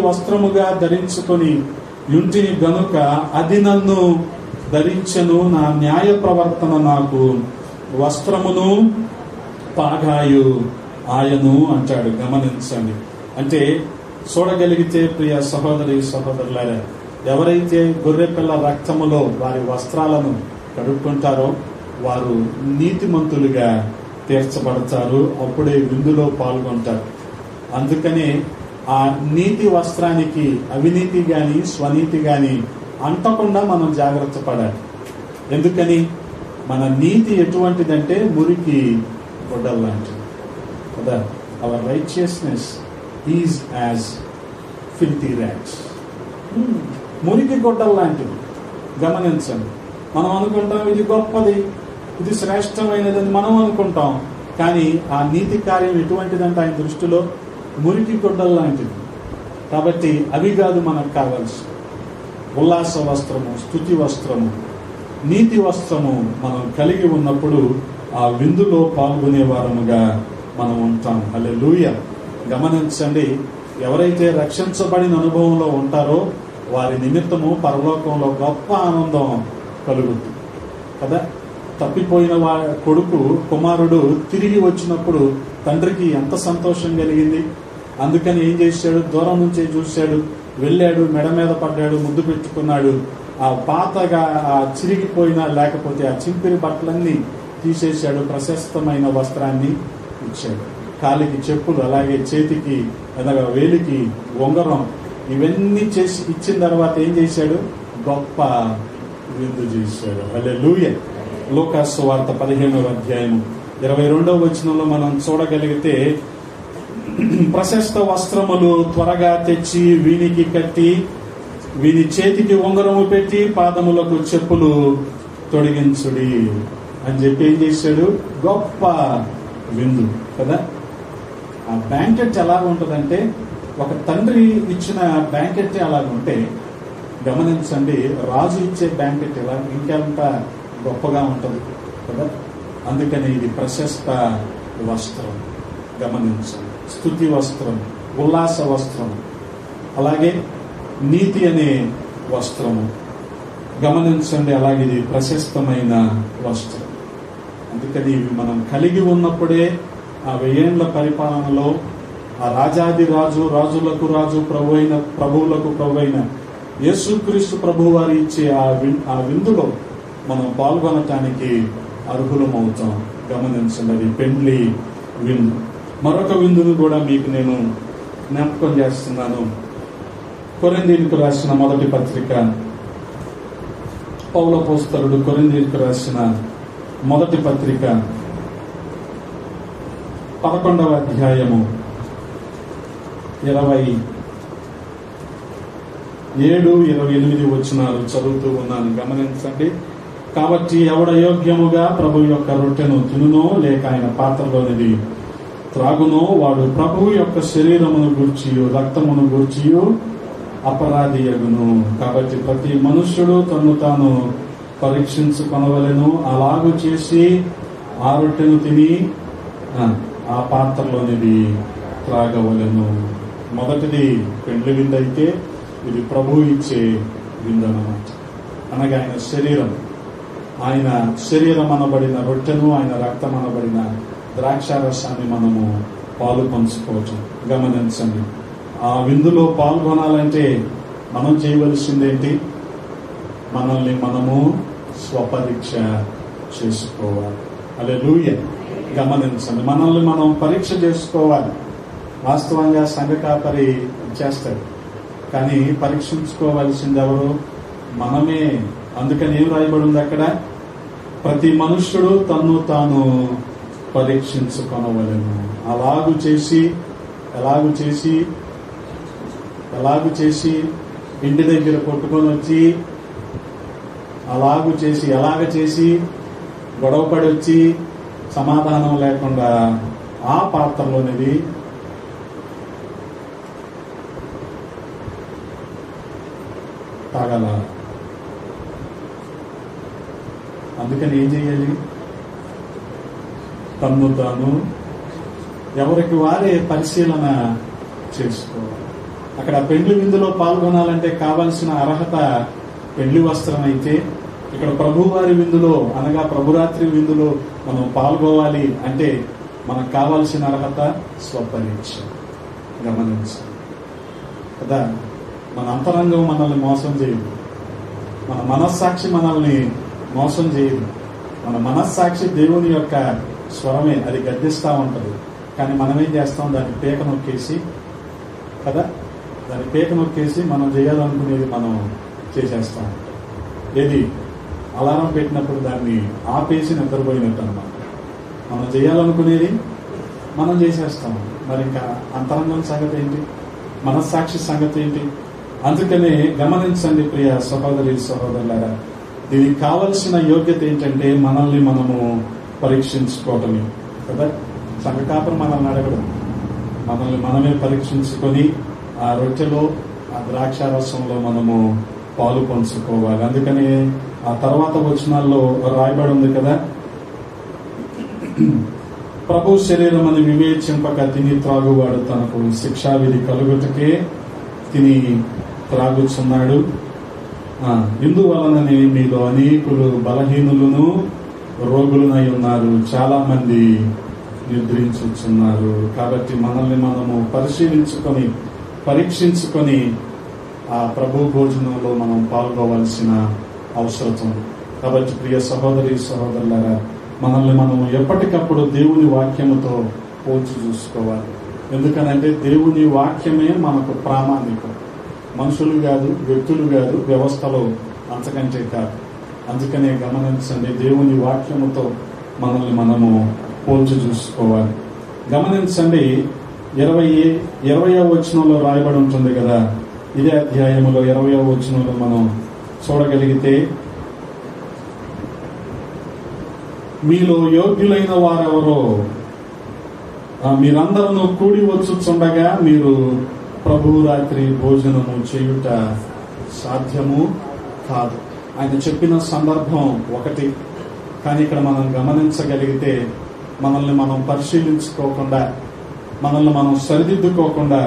వస్త్రముగా ధరించుకొని యుంటిని గనుక అది నన్ను ధరించెను, నా న్యాయ ప్రవర్తన నాకు వస్త్రమును పాగాయు ఆయను అంటాడు. గమనించండి, అంటే చూడగలిగితే ప్రియ సహోదరి సహోదరులారా, ఎవరైతే గొర్రెపిల్ల రక్తములో వారి వస్త్రాలను కడుక్కుంటారో వారు నీతిమంతులుగా తీర్చబడతారు, అప్పుడే విందులో పాల్గొంటారు. అందుకనే ఆ నీతి వస్త్రానికి అవినీతి గాని స్వనీతి గాని అంటకుండా మనం జాగ్రత్త పడాలి. ఎందుకని? మన నీతి ఎటువంటిదంటే మురికి గొడ్డల్ లాంటిది కదా. Our righteousness is as filthy rags. మురికి గొడ్డల్ లాంటిది. గమనించండి, మనం అనుకుంటాం ఇది గొప్పది, ఇది శ్రేష్టమైనదని మనం అనుకుంటాం. కానీ ఆ నీతి కార్యం ఎటువంటిదంటే ఆయన దృష్టిలో మురికి గొడ్డల్ లాంటిది. కాబట్టి అవి కాదు మనకు కావాల్సి. ఉల్లాస వస్త్రము, స్తుతి వస్త్రము, నీతి వస్త్రము మనం కలిగి ఉన్నప్పుడు ఆ విందులో పాల్గొనే వారముగా మనం ఉంటాం. హల్లెలూయా. గమనించండి, ఎవరైతే రక్షించబడిన అనుభవంలో ఉంటారో వారి నిమిత్తము పరలోకంలో గొప్ప ఆనందం కలుగుతుంది కదా. తప్పిపోయిన కుమారుడు తిరిగి వచ్చినప్పుడు తండ్రికి ఎంత సంతోషం కలిగింది. అందుకని ఏం చేశాడు? దూరం నుంచే చూశాడు, వెళ్ళాడు, మెడ మీద పడ్డాడు, ముద్దు పెట్టుకున్నాడు. ఆ పాతగా ఆ చిరిగిపోయిన లేకపోతే ఆ చింపిరి బట్టలన్నీ తీసేశాడు, ప్రశస్తమైన వస్త్రాన్ని ఇచ్చాడు. కాలికి చెప్పులు, అలాగే చేతికి అనగా వేలికి ఉంగరం, ఇవన్నీ చేసి ఇచ్చిన తర్వాత ఏం చేశాడు? గొప్ప విందు చేశాడు. హల్లెలూయా. లూకాసు సువార్త 15వ అధ్యాయం 22వ వచనంలో మనం చూడగలిగితే, ప్రశస్త వస్త్రములు త్వరగా తెచ్చి వీనికి కట్టి వీని చేతికి ఉంగరము పెట్టి పాదములకు చెప్పులు తొడిగించుడి అని చెప్పి ఏం చేశాడు? గొప్ప విందు కదా. ఆ బ్యాంకెట్ ఎలాగ ఉంటుందంటే, ఒక తండ్రి ఇచ్చిన బ్యాంకెట్ అలాగుంటే, గమనించండి, రాజు ఇచ్చే బ్యాంకెట్ ఎలా ఇంకెంత గొప్పగా ఉంటుంది కదా. అందుకని ఇది ప్రశస్త వస్త్రం. గమనించండి, స్తుతి వస్త్రం, ఉల్లాస వస్త్రం, అలాగే నీతి అనే వస్త్రము. గమనించండి, అలాగే ఇది ప్రశస్తమైన వస్త్రం. అందుకని ఇవి మనం కలిగి ఉన్నప్పుడే ఆ 1000 ఏళ్ల పరిపాలనలో ఆ రాజాది రాజు, రాజులకు రాజు, ప్రభువులకు ప్రభువైన యేసుక్రీస్తు ప్రభు వారి ఇచ్చే ఆ విందులో మనం పాల్గొనటానికి అర్హులమవుతాం. గమనించండి, అది పెండ్లి విందు. మరొక విందును కూడా మీకు నేను జ్ఞాపకం చేస్తున్నాను. కొరింథీయులకు రాసిన మొదటి పత్రిక, పౌలు అపోస్తలుడు కొరింథీయులకు రాసిన మొదటి పత్రిక 11వ అధ్యాయము 27, 28 వచనాలు చదువుతూ ఉన్నాను. గమనించండి, కాబట్టి ఎవడ యోగ్యముగా ప్రభు యొక్క రొట్టెను తినునో లేక ఆయన పాత్రలోనిది త్రాగునో వాడు ప్రభువు యొక్క శరీరమును గూర్చియు రక్తమును గూర్చియు అపరాధి యగును. కాబట్టి ప్రతి మనుష్యుడు తను తాను పరీక్షించుకొనవలెను. అలాగూ చేసి ఆ రొట్టెను తిని ఆ పాత్రలోనిది త్రాగవలెను. మొదటిది పెండ్లి విందు అయితే ఇది ప్రభువు ఇచ్చే విందు అన్నమాట. అనగా ఆయన శరీరం అనబడిన రొట్టెను, ఆయన రక్తం అనబడిన ద్రాక్షారసాన్ని మనము పాలు పంచుకోవచ్చు. గమనించండి, ఆ విందులో పాల్గొనాలంటే మనం చేయవలసిందేంటి? మనల్ని మనము స్వపరీక్ష చేసుకోవాలి. హల్లెలూయా. గమనించండి, మనల్ని మనం పరీక్ష చేసుకోవాలి. వాస్తవంగా సంఘ కాపరి చేస్తాడు, కానీ పరీక్షించుకోవాల్సింది ఎవరు? మనమే. అందుకని ఏం రాయబడి ఉంది అక్కడ? ప్రతి మనుష్యుడు తన్ను తాను పరీక్షించుకొనవలెను. అలాగు చేసి ఇంటి దగ్గర కొట్టుకొని వచ్చి ఎలాగ చేసి గొడవపడి వచ్చి సమాధానం లేకుండా ఆ పాత్రలోనిది తాగాల. అందుకని ఏం చేయాలి? తన్ను తాను ఎవరికి వారే పరిశీలన చేసుకోవాలి. అక్కడ పెండ్లి విందులో పాల్గొనాలంటే కావలసిన అర్హత పెండ్లి వస్త్రం అయితే, ఇక్కడ ప్రభువారి విందులో అనగా ప్రభురాత్రి విందులో మనం పాల్గొవాలి అంటే మనకు కావాల్సిన అర్హత స్వపరీక్ష. గమనించాలి కదా, మన అంతరంగం మనల్ని మోసం చేయదు, మన మనస్సాక్షి మనల్ని మోసం చేయదు. మన మనస్సాక్షి దేవుని యొక్క స్వరమే, అది గద్దిస్తూ ఉంటుంది. కానీ మనం ఏం చేస్తాం? దాన్ని పీక నొక్కేసి కదా, దాన్ని పీక నొక్కేసి మనం చేయాలనుకునేది మనం చేసేస్తాం. ఏది? అలారం పెట్టినప్పుడు దాన్ని ఆపేసి నిద్రపోయినట్టు అన్నమాట. మనం చేయాలనుకునేది మనం చేసేస్తాం. మరి ఇంకా అంతరంగం సంగతి ఏంటి? మనస్సాక్షి సంగతి ఏంటి? అందుకనే గమనించండి ప్రియ సహోదరి సహోదరులారా, దీనికి కావలసిన యోగ్యత ఏంటంటే మనల్ని మనము పరీక్షించుకోవటమే కదా. సంఘ కాపరి మనల్ని అడగడం, మనల్ని మనమే పరీక్షించుకొని ఆ రొట్టెలో ఆ ద్రాక్షారసంలో మనము పాలు పంచుకోవాలి. అందుకని ఆ తర్వాత వచనాల్లో రాయబడి ఉంది కదా, ప్రభు శరీరం అని వివేచింపక తిని త్రాగువాడు తనకు శిక్షావిధి కలుగుటకే తిని త్రాగుచున్నాడు. ఇందువలననే మీలో అనేకులు బలహీనులను రోగులనై ఉన్నారు, చాలా మంది నిద్రించుచున్నారు. కాబట్టి మనల్ని మనము పరీక్షించుకొని ఆ ప్రభు భోజనంలో మనం పాల్గొవలసిన అవసరం ఉంది. కాబట్టి ప్రియ సహోదరి సహోదరులారా, మనల్ని మనము ఎప్పటికప్పుడు దేవుని వాక్యముతో పోల్చి చూసుకోవాలి. ఎందుకనంటే దేవుని వాక్యమే మనకు ప్రామాణికం. మనుషులు కాదు, వ్యక్తులు కాదు, వ్యవస్థలో అంతకంటే కాదు. అందుకనే గమనించండి, దేవుని వాక్యముతో మనల్ని మనము పోల్చి చూసుకోవాలి. గమనించండి, 20వ వచనంలో రాయబడి ఉంటుంది కదా, ఇదే అధ్యాయములో 20వ వచనంలో మనం చూడగలిగితే, మీలో యోగ్యులైన వారెవరో మీరందరూ కూడి వచ్చుచుండగా మీరు ప్రభు రాత్రి భోజనము చేయుట సాధ్యము కాదు. ఆయన చెప్పిన సందర్భం ఒకటి, కానీ ఇక్కడ మనం గమనించగలిగితే మనల్ని మనం పరిశీలించుకోకుండా, మనల్ని మనం సరిదిద్దుకోకుండా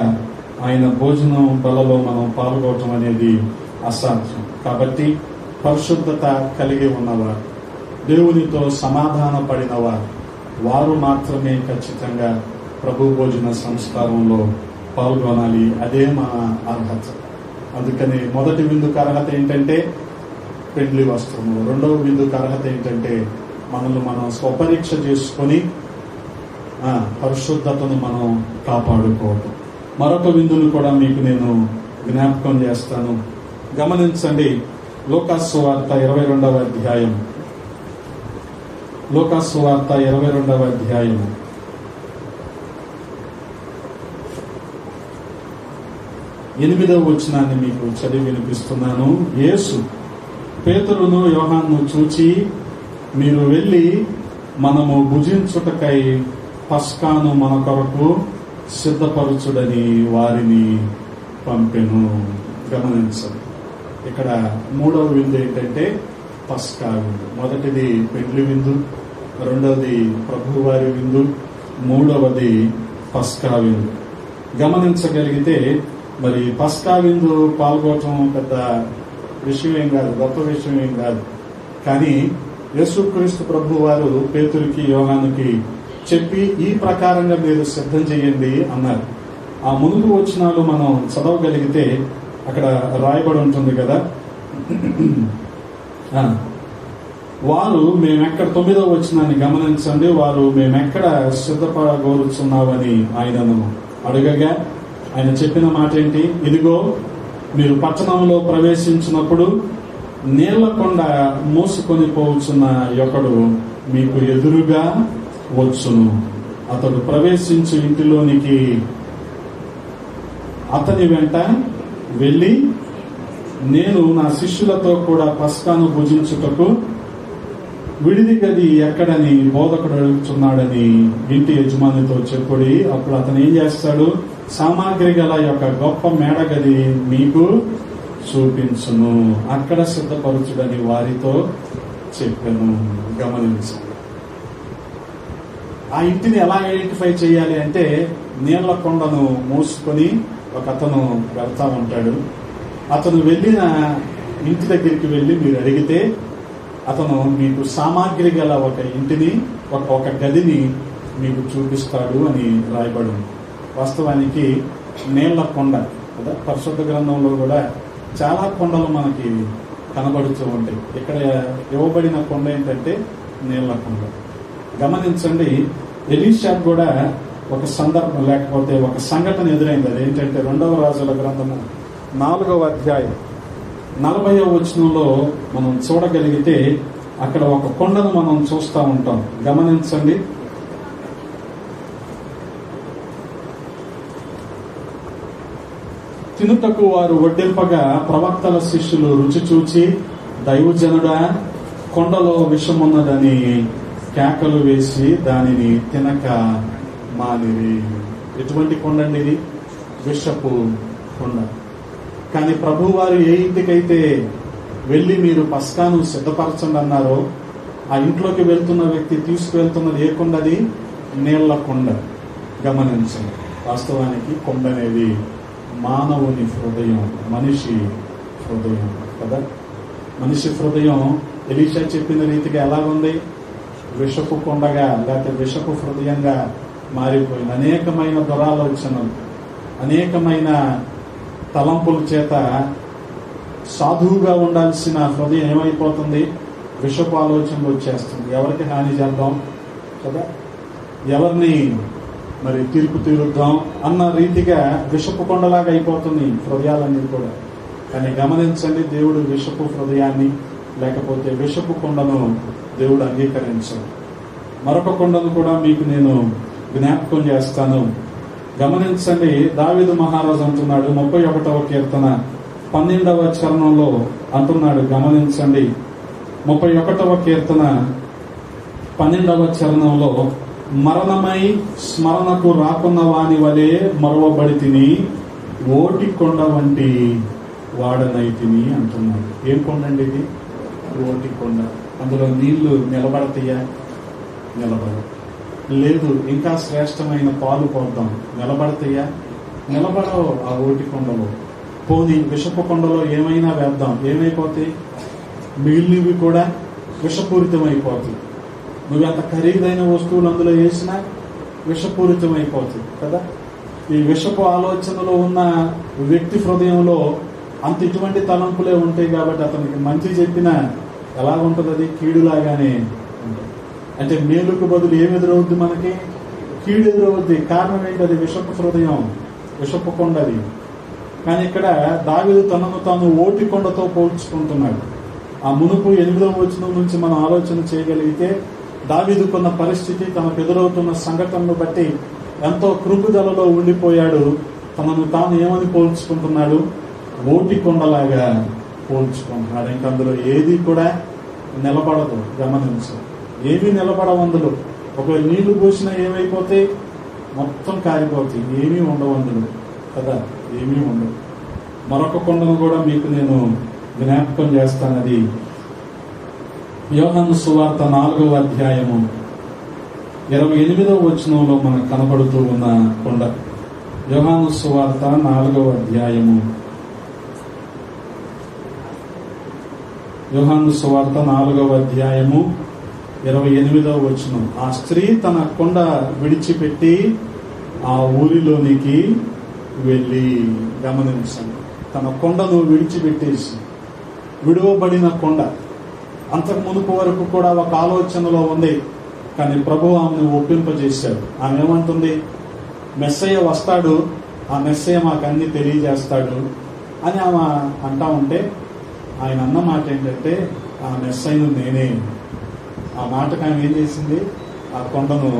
ఆయన భోజనం బలలో మనం పాల్గొనడం అనేది అసాధ్యం. కాబట్టి పరిశుద్ధత కలిగి ఉన్నవారు, దేవునితో సమాధాన పడినవారు, వారు మాత్రమే ఖచ్చితంగా ప్రభు భోజన సంస్కారంలో పాల్గొనాలి. అదే మన అర్హత. అందుకని మొదటి విందుకు అర్హత ఏంటంటే పెండ్లి వస్త్రము. రెండవ విందుకు అర్హత ఏంటంటే మనల్ని మనం స్వపరీక్ష చేసుకొని పరిశుద్ధతను మనం కాపాడుకోవటం. మరొక విందును కూడా మీకు నేను జ్ఞాపకం చేస్తాను. గమనించండి, లూకాసు సువార్త 22వ అధ్యాయం. లూకాసు సువార్త 22వ అధ్యాయం 8వ వచనాన్ని మీకు చదివి వినిపిస్తున్నాను. యేసు పేతురును యోహాను చూచి, మీరు వెళ్ళి మనము భుజించుటకై పస్కాను మన కొరకు సిద్ధపరచుడని వారిని పంపెను. గమనించండి, ఇక్కడ మూడవ విందు ఏంటంటే పస్కా విందు. మొదటిది పెండ్లి విందు, రెండవది ప్రభువారి విందు, మూడవది పస్కా విందు. గమనించగలిగితే మరి పస్కా విందు పాల్గొనడం పెద్ద విషయం ఏం కాదు, గొప్ప విషయం ఏం కాదు. కానీ యేసుక్రీస్తు ప్రభు వారు పేతురుకి యోహానుకి చెప్పి ఈ ప్రకారంగా మీరు సిద్ధం చేయండి అన్నారు. ఆ మునుపు వచనాలు మనం చదవగలిగితే అక్కడ రాయబడి ఉంటుంది కదా, వారు మేమెక్కడ, 9వ వచనాన్ని గమనించండి, వారు మేమెక్కడ సిద్ధపడగోరుచున్నామని ఆయనను అడగగా ఆయన చెప్పిన మాట ఏంటి? ఇదిగో మీరు పట్టణంలో ప్రవేశించినప్పుడు నీళ్ల కొండ మోసుకొని పోవచ్చున్న ఒకడు మీకు ఎదురుగా వచ్చును. అతడు ప్రవేశించు ఇంటిలోనికి అతని వెంట వెళ్ళి, నేను నా శిష్యులతో కూడా పస్కాను భుజించుటకు విడిది గది ఎక్కడని బోధకుడు అడుగుతున్నాడని ఇంటి యజమానితో చెప్పుడి. అప్పుడు అతను ఏం చేస్తాడు? సామాగ్రి గల యొక్క గొప్ప మేడ గది మీకు చూపించును, అక్కడ సిద్ధపరచుడని వారితో చెప్పాను. గమనించండి, ఆ ఇంటిని ఎలా ఐడెంటిఫై చేయాలి అంటే, నీళ్ల కొండను మోసుకొని ఒక అతను వెళ్తా ఉంటాడు. అతను వెళ్ళిన ఇంటి దగ్గరికి వెళ్ళి మీరు అడిగితే అతను మీకు సామాగ్రి గల ఒక ఇంటిని, ఒక గదిని మీకు చూపిస్తాడు అని రాయబడి. వాస్తవానికి నీళ్ల కొండ కదా, పరిశుద్ధ గ్రంథంలో కూడా చాలా కొండలు మనకి కనబడుతూ ఉంటాయి. ఇక్కడ ఇవ్వబడిన కొండ ఏంటంటే నీళ్ల కొండ. గమనించండి, ఎలీషా కూడా ఒక సందర్భం లేకపోతే ఒక సంఘటన ఎదురైంది. అదేంటంటే 2వ రాజుల గ్రంథము 4వ అధ్యాయం 40వ వచనంలో మనం చూడగలిగితే అక్కడ ఒక కొండను మనం చూస్తూ ఉంటాం. గమనించండి, తినుటకు వారు వడ్డింపగా ప్రవక్తల శిష్యులు రుచి చూచి, దైవజనుడా, కొండలో విషమున్నదని కేకలు వేసి దానిని తినక మానిరి. ఎటువంటి కొండ అండి ఇది? విషపు కొండ. కానీ ప్రభువారు ఏ ఇంటికైతే వెళ్ళి మీరు పస్కాను సిద్ధపరచండి అన్నారో, ఆ ఇంట్లోకి వెళ్తున్న వ్యక్తి తీసుకువెళ్తున్నది ఏ కొండ? అది నీళ్ల కొండ. గమనించండి, వాస్తవానికి కొండ అనేది మానవుని హృదయం, మనిషి హృదయం కదా. మనిషి హృదయం ఎలీషా చెప్పిన రీతిగా ఎలా ఉంది? విషపు కొండగా లేకపోతే విషపు హృదయంగా మారిపోయింది. అనేకమైన దురాలోచనలు, అనేకమైన తలంపుల చేత సాధువుగా ఉండాల్సిన హృదయం ఏమైపోతుంది? విషపు ఆలోచనలు వచ్చేస్తుంది. ఎవరికి హాని చేద్దాం కదా, ఎవరిని మరి తీర్పు తీరుద్దాం అన్న రీతిగా విషపు కొండలాగా అయిపోతుంది హృదయాలన్నీ కూడా. కానీ గమనించండి, దేవుడు విషపు హృదయాన్ని లేకపోతే విషపు కొండను దేవుడు అంగీకరించాడు. మరొక కొండను కూడా మీకు నేను జ్ఞాపకం చేస్తాను. గమనించండి, దావీదు మహారాజు అంటున్నాడు 31వ కీర్తన 12వ చరణంలో అంటున్నాడు. గమనించండి, 31వ కీర్తన 12వ చరణంలో, మరణమై స్మరణకు రాకున్న వాని వలె మరువబడి తిని ఓటి కొండ వంటి వాడనై తిని అంటున్నాడు. ఏం కొండ అండి ఇది? ఓటి కొండ. అందులో నీళ్లు నిలబడతాయా? నిలబడ లేదు. ఇంకా శ్రేష్టమైన పాలు పోద్దాం, నిలబడతాయా? నిలబడవు ఆ ఓటి కొండలో. పోనీ విషపు కొండలో ఏమైనా వేద్దాం, ఏమైపోతాయి? మిగిలినవి కూడా విషపూరితమైపోతాయి. నువ్వు అంత ఖరీదైన వస్తువులు అందులో వేసినా విషపూరితమైపోతుంది కదా. ఈ విషపు ఆలోచనలో ఉన్న వ్యక్తి హృదయంలో అంత ఇటువంటి తలంపులే ఉంటాయి. కాబట్టి అతనికి మంచి చెప్పినా ఎలా ఉంటుంది? అది కీడులాగానే ఉంటుంది. అంటే మేలుకు బదులు ఏమి ఎదురవుద్ది? మనకి కీడు ఎదురవుద్ది. కారణం ఏంటి? అది విషపు హృదయం, విషపు కొండది. కానీ ఇక్కడ దావీదు తనను తాను ఓటి కొండతో పోల్చుకుంటున్నాడు. ఆ మునుపు 8వ వచనం నుంచి మనం ఆలోచన చేయగలిగితే దావీదుకున్న పరిస్థితి, తనకు ఎదురవుతున్న సంఘటనను బట్టి ఎంతో కృంగుదలలో ఉండిపోయాడు. తనను తాను ఏమని పోల్చుకుంటున్నాడు? ఓటి కొండలాగా పోల్చుకుంటున్నాడు. ఇంక అందులో ఏది కూడా నిలబడదు. గమనించు, ఏమీ నిలబడవు అందులో. ఒకవేళ నీళ్లు పోసినా ఏమైపోతాయి? మొత్తం కారిపోతాయి. ఏమీ ఉండవు అందులో కదా, ఏమీ ఉండవు. మరొక కొండను కూడా మీకు నేను జ్ఞాపకం చేస్తాను. అది యోహాను సువార్త 4వ అధ్యాయము 28వ వచనంలో మనకు కనబడుతూ ఉన్న కొండ. యోహాను సువార్త 4వ అధ్యాయము, యోహాను సువార్త 4వ అధ్యాయము 28వ వచనం. ఆ స్త్రీ తన కొండ విడిచిపెట్టి ఆ ఊరిలోనికి వెళ్ళి, గమనించండి, తన కొండను విడిచిపెట్టేసి, విడువబడిన కొండ. అంతకు మునుపు వరకు కూడా ఒక ఆలోచనలో ఉంది, కానీ ప్రభువు ఆమెను ఒప్పింపజేశాడు. ఆమె ఏమంటుంది? మెస్సయ్య వస్తాడు, ఆ మెస్సయ్య మాకు అన్ని తెలియజేస్తాడు అని ఆమె అంటా ఉంటే, ఆయన అన్న మాట ఏంటంటే, ఆ మెస్సయ్యను నేనే. ఆ మాటకు ఆమె ఏం చేసింది? ఆ కొండను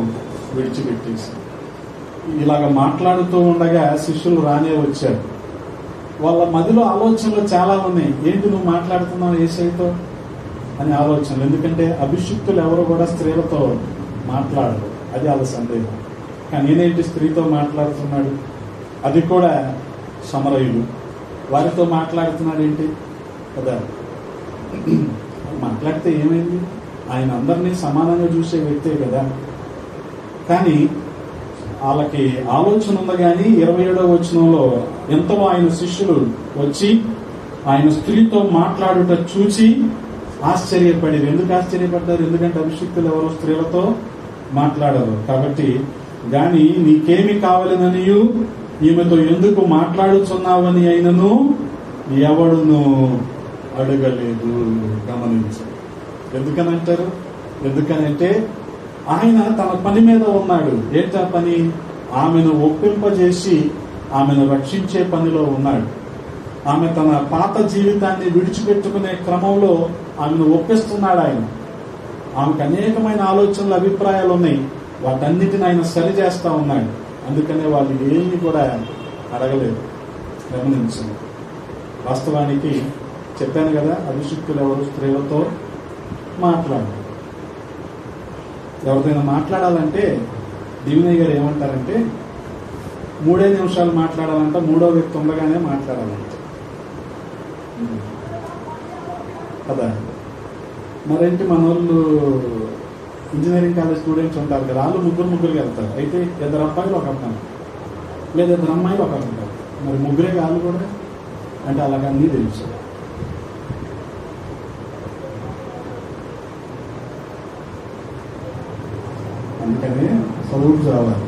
విడిచిపెట్టేసింది. ఇలాగ మాట్లాడుతూ ఉండగా శిష్యులు రానే వచ్చారు. వాళ్ళ మదిలో ఆలోచనలు చాలా ఉన్నాయి. ఏంటి నువ్వు మాట్లాడుతున్నావు యేసయ్యతో అని ఆలోచనలు. ఎందుకంటే అభిషిక్తులు ఎవరు కూడా స్త్రీలతో మాట్లాడరు, అది వాళ్ళ సందేహం. కానీ నేనేంటి స్త్రీతో మాట్లాడుతున్నాడు, అది కూడా సమరయులు, వారితో మాట్లాడుతున్నాడు ఏంటి కదా. మాట్లాడితే ఏమైంది? ఆయన అందరినీ సమానంగా చూసే వ్యక్తే కదా. కానీ వాళ్ళకి ఆలోచన ఉంది. కానీ 27వ వచనంలో ఎంతలో ఆయన శిష్యులు వచ్చి ఆయన స్త్రీతో మాట్లాడుట చూచి ఆశ్చర్యపడారు. ఎందుకు ఆశ్చర్యపడ్డారు? ఎందుకంటే అభిషిక్తులు ఎవరో స్త్రీలతో మాట్లాడరు కాబట్టి. గాని నీకేమి కావాలననియు ఈమెతో ఎందుకు మాట్లాడుచున్నావని అయినను ఎవడును అడగలేదు. గమనించు. ఎందుకనంటారు? ఎందుకనంటే ఆయన తన పని మీద ఉన్నాడు. ఏంటా పని? ఆమెను ఒప్పింపజేసి ఆమెను రక్షించే పనిలో ఉన్నాడు. ఆమె తన పాత జీవితాన్ని విడిచిపెట్టుకునే క్రమంలో ఆమెను ఒప్పిస్తున్నాడు ఆయన. ఆమెకు అనేకమైన ఆలోచనలు, అభిప్రాయాలు ఉన్నాయి. వాటన్నిటిని ఆయన సరి చేస్తా ఉన్నాడు. అందుకనే వాళ్ళు ఏమీ కూడా అడగలేదు. గమనించండి. వాస్తవానికి చెప్పాను కదా, అభిషిక్తులు ఎవరు స్త్రీలతో మాట్లాడారు. ఎవరిదైనా మాట్లాడాలంటే దీవెనయ్య గారు ఏమంటారంటే 3 నిమిషాలు మాట్లాడాలంట, 3వ వ్యక్తి ఉండగానే మాట్లాడాలంట కదా. మరేంటి మన వాళ్ళు ఇంజనీరింగ్ కాలేజ్ స్టూడెంట్స్ ఉంటారు కదా, వాళ్ళు ముగ్గురు వెళ్తారు. అయితే 2 అబ్బాయిలు ఒక అమ్మాయి, లేదా 2 అమ్మాయిలు ఒక అమ్మాయి. మరి ముగ్గురే వాళ్ళు కూడా అంటే అలాగ అన్నీ తెలుసు. అందుకని చదువుకు రావాలి.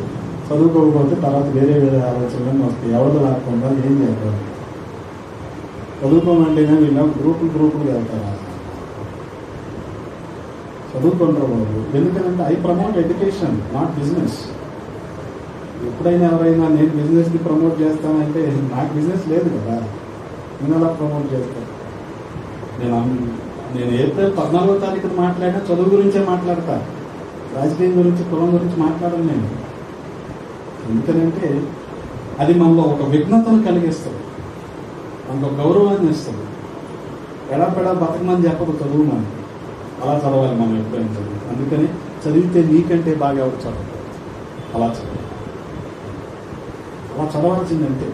చదువుకోకపోతే తర్వాత వేరే ఆలోచనలు వస్తాయి. ఎవరు రాకుండా ఏం చేస్తారు? చదువుకోమంటేనే వీళ్ళ గ్రూపులు వెళ్తారా? చదువుకుంటారు వాళ్ళు. ఎందుకంటే I promote education, not business. ఎప్పుడైనా ఎవరైనా నేను బిజినెస్ని ప్రమోట్ చేస్తానంటే నాకు బిజినెస్ లేదు కదా, నేను ఎలా ప్రమోట్ చేస్తాను? నేను ఏప్రిల్ 14వ తారీఖున మాట్లాడినా చదువు గురించే మాట్లాడతా. రాజకీయం గురించి, కులం గురించి మాట్లాడను నేను. ఎందుకంటే అది మనలో ఒక విఘ్నతను కలిగిస్తుంది, మనకు గౌరవాన్ని ఇస్తుంది. ఎడాపెడా బతకమని చెప్పదు చదువు. మనం అలా చదవాలి. మనం ఎప్పుడైనా చదువు. అందుకని చదివితే నీకంటే బాగా ఎవరు చదవాలి, అలా చదవాల్సిందంటే.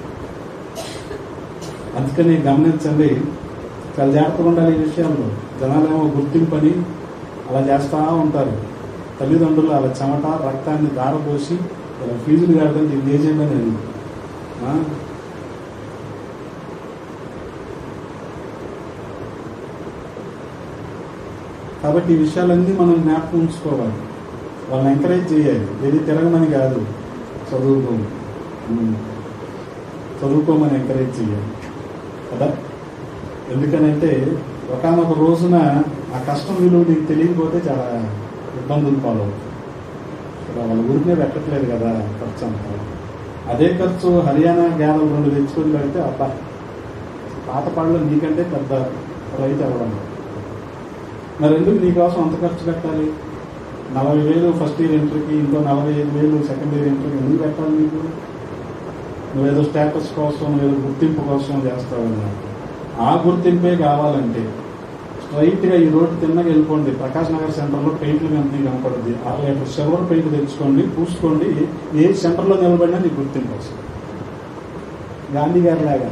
అందుకని గమనించండి, చాలా జాగ్రత్తగా ఉండాలి ఈ విషయాల్లో. జనాలేమో గుర్తింపని అలా చేస్తూ ఉంటారు. తల్లిదండ్రులు అలా చెమట రక్తాన్ని దారపోసి ఇలా ఫీజులు కడతాను దీన్ని ఏజెండా నేను. కాబట్టి ఈ విషయాలన్నీ మనం జ్ఞాపకం ఉంచుకోవాలి. వాళ్ళని ఎంకరేజ్ చేయాలి. ఏది తిరగమని కాదు, చదువుకోమని ఎంకరేజ్ చేయాలి కదా. ఎందుకనంటే ఒకనొక రోజున ఆ కష్టం విలువ నీకు తెలియకపోతే చాలా ఇబ్బందులు పాలవుతుంది కదా. వాళ్ళ ఊరికే పెట్టట్లేదు కదా ఖర్చు అంతా. అదే ఖర్చు హర్యానా గేదెలు 2 తెచ్చుకొని పెడితే అబ్బా పాత పాటలో నీకంటే పెద్ద రైతు అవ్వడం. మరి ఎందుకు నీకోసం అంత ఖర్చు పెట్టాలి? 40,000 ఫస్ట్ ఇయర్ ఎంట్రీకి, ఇంకో 45,000 సెకండ్ ఇయర్ ఎంట్రీకి ఎందుకు పెట్టాలి నీకు? నువ్వేదో స్టేటస్ కోసం, నువ్వేదో గుర్తింపు కోసం చేస్తావు. ఆ గుర్తింపే కావాలంటే స్ట్రైట్గా ఈ రోడ్డు తిన్నగా వెళ్ళిపోండి, ప్రకాష్ నగర్ సెంటర్లో పెయింట్లు కంపెనీ కనపడుద్ది. 6 లీటర్ సిల్వర్ పెయింట్ తెచ్చుకోండి, పూసుకోండి, ఏ సెంటర్లో నిలబడినా నీకు గుర్తింపు వస్తుంది. గాంధీ గారి లాగా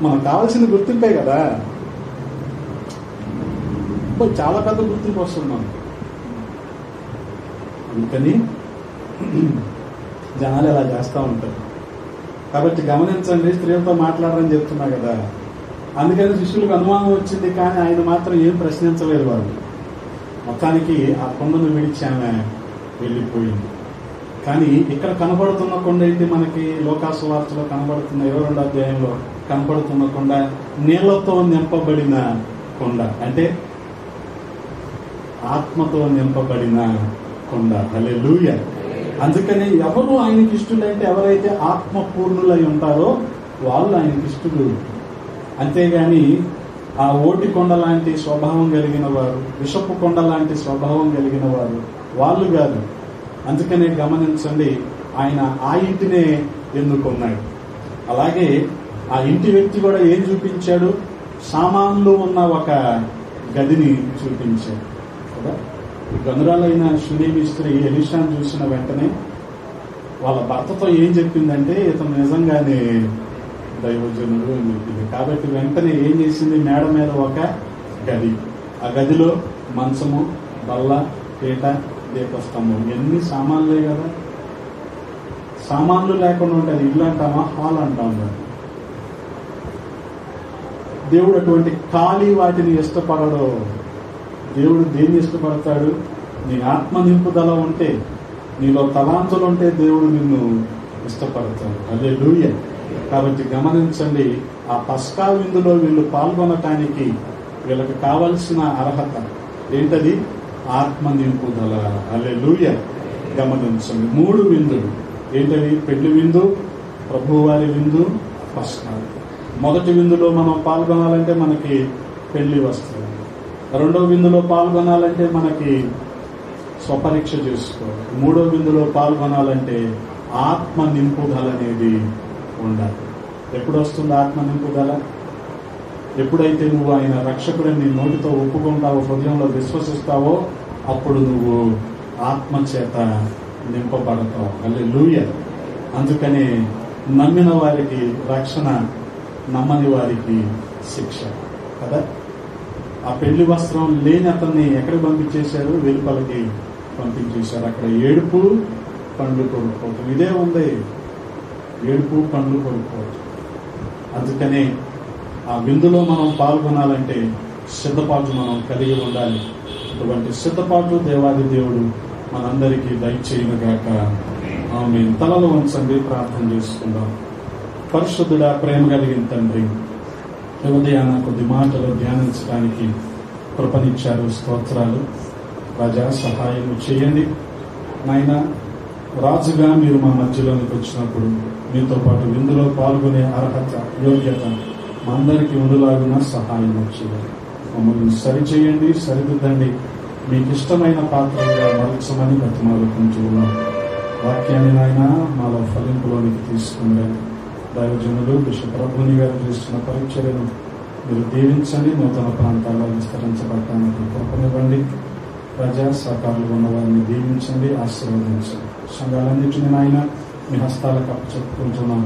మనకు కావాల్సిన గుర్తింపే కదా. చాలా పెద్ద గుర్తింపు వస్తుంది మనకు. అందుకని జనాలు ఇలా చేస్తూ ఉంటారు. కాబట్టి గమనించండి, స్త్రీలతో మాట్లాడరని చెప్తున్నా కదా. అందుకని శిష్యులకు అనుమానం వచ్చింది, కానీ ఆయన మాత్రం ఏం ప్రశ్నించలేదు. వాళ్ళు మొత్తానికి ఆ కొండను విడిచి ఆమె వెళ్ళిపోయింది. కానీ ఇక్కడ కనబడుతున్న కొండ ఏంటి? మనకి లోకాసు వార్తలో కనబడుతున్న 22వ అధ్యాయంలో కనబడుతున్న కొండ నీళ్లతో నింపబడిన కొండ, అంటే ఆత్మతో నింపబడిన కొండ. హల్లెలూయా. అందుకని ఎవరు ఆయనకి ఇష్టలంటే ఎవరైతే ఆత్మ పూర్ణులై ఉంటారో వాళ్ళు ఆయనకి ఇష్టలు. అంతేగాని ఆ ఓటి కొండ లాంటి స్వభావం కలిగిన వారు, విషపు కొండ లాంటి స్వభావం కలిగిన వారు వాళ్ళు కాదు. అందుకనే గమనించండి, ఆయన ఆ ఇంటినే ఎన్నుకున్నాడు. అలాగే ఆ ఇంటి వ్యక్తి కూడా ఏం చూపించాడు? సామాన్లు ఉన్న ఒక గదిని చూపించాడు కదా. గనురాలైన షునేమి స్త్రీ ఎలీషాను చూసిన వెంటనే వాళ్ళ భర్తతో ఏం చెప్పిందంటే, ఇతను నిజంగానే దైవజనుడు అని చెప్పింది. కాబట్టి వెంటనే ఏం చేసింది? మేడ మీద ఒక గది, ఆ గదిలో మంచము, బల్ల, పీట, దీపస్తంభం, ఎన్ని సామాన్లే కదా. సామాన్లు లేకుండా ఉంటే అది ఇల్లు అంటామా, హాల్ అంటాం కదా. దేవుడు అటువంటి ఖాళీ వాటిని ఇష్టపడడు. దేవుడు దేన్ని ఇష్టపడతాడు? నీ ఆత్మ నింపుదల ఉంటే, నీలో తలాంతులు ఉంటే దేవుడు నిన్ను ఇష్టపడతాడు. హల్లెలూయా. కాబట్టి గమనించండి, ఆ పస్కా విందులో వీళ్ళు పాల్గొనటానికి వీళ్ళకి కావలసిన అర్హత ఏంటది? ఆత్మ నింపుదల. హల్లెలూయా. గమనించండి, 3 విందులు ఏంటవి? పెళ్లి విందు, ప్రభువారి విందు, పస్కా. మొదటి విందులో మనం పాల్గొనాలంటే మనకి పెళ్లి వస్తుంది. రెండవ విందులో పాల్గొనాలంటే మనకి స్వపరీక్ష చేసుకోవాలి. మూడో విందులో పాల్గొనాలంటే ఆత్మ నింపుదల అనేది ఉండాలి. ఎప్పుడు వస్తుంది ఆత్మ నింపుదల? ఎప్పుడైతే నువ్వు ఆయన రక్షకుడిని నీ నోటితో ఒప్పుకుంటావో, హృదయంలో విశ్వసిస్తావో, అప్పుడు నువ్వు ఆత్మ చేత నింపబడతావు. హల్లెలూయా. అందుకనే నమ్మిన వారికి రక్షణ, నమ్మని వారికి శిక్ష కదా. ఆ పెళ్లి వస్త్రం లేని అతన్ని ఎక్కడ పంపించేశారు? వెలుపలకి పంపించేశారు. అక్కడ ఏడుపు, పండ్లు కొనుక్కోవటం, ఇదే ఉంది. ఏడుపు, పండ్లు కొనుక్కోవటం. అందుకనే ఆ విందులో మనం పాల్గొనాలంటే సిద్ధపాటు మనం కలిగి ఉండాలి. అటువంటి సిద్ధపాటు దేవాది దేవుడు మనందరికీ దయచేయునుగాక. ఆమేన్. తలలో ఉంచండి, ప్రార్థన చేసుకుందాం. పరిశుద్ధుడా, ప్రేమ కలిగిన తండ్రి, ఉదయాన కొద్ది మాటలు ధ్యానించడానికి కృపనిచ్చారు. స్తోత్రాలు. రాజా, సహాయం చేయండి నాయన. రాజుగా మీరు మా మధ్యలోనికి వచ్చినప్పుడు మీతో పాటు విందులో పాల్గొనే అర్హత, యోగ్యత మా అందరికీ ఉండులాగున సహాయం చేయండి. మమ్మల్ని సరిచేయండి, సరిదిద్దండి. మీకు ఇష్టమైన పాత్రగా మరల్చమని బతిమాలుకుంటూ ఉన్నాం. వాక్యాన్ని నాయన మాలో ఫలింపులోనికి తీసుకుంటే దైవజనులు బిషప్ ప్రభుని గారు చేస్తున్న పరిచర్యను మీరు దీవించండి. నూతన ప్రాంతాల్లో విస్తరించబడటానికి కృపనివ్వండి. ప్రజా సహకారులు ఉన్న వారిని దీవించండి, ఆశీర్వదించండి. సంఘాలన్నింటినీ నాయన మీ హస్తాలకు అప్పచెప్పుకుంటున్నాం.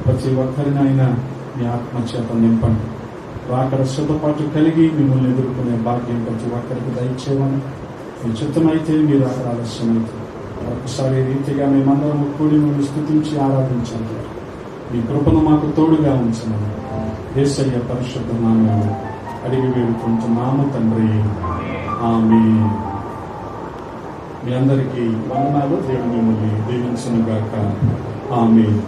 ప్రతి ఒక్కరినైనా మీ ఆత్మచేత నింపండి. రాకడ సిద్ధపాటు కలిగి మిమ్మల్ని ఎదుర్కొనే భాగ్యం ప్రతి ఒక్కరికి దయచేయమని, మీ చిత్తమైతే మీరు అక్కడ ఆలస్యమైతే ఒకసారి రీతిగా మేమందరం కూడి మిమ్మల్ని స్తుతించి ఆరాధించండి. మీ కృపను మాకు తోడుగా ఉంచమని యేసయ్య పరిశుద్ధ నామములో అడిగి వేడుకుంటున్నాము తండ్రి. ఆమేన్. మీ అందరికీ వందనాలు. దేవుడు మిమ్మల్ని దీవించునుగాక. ఆమేన్.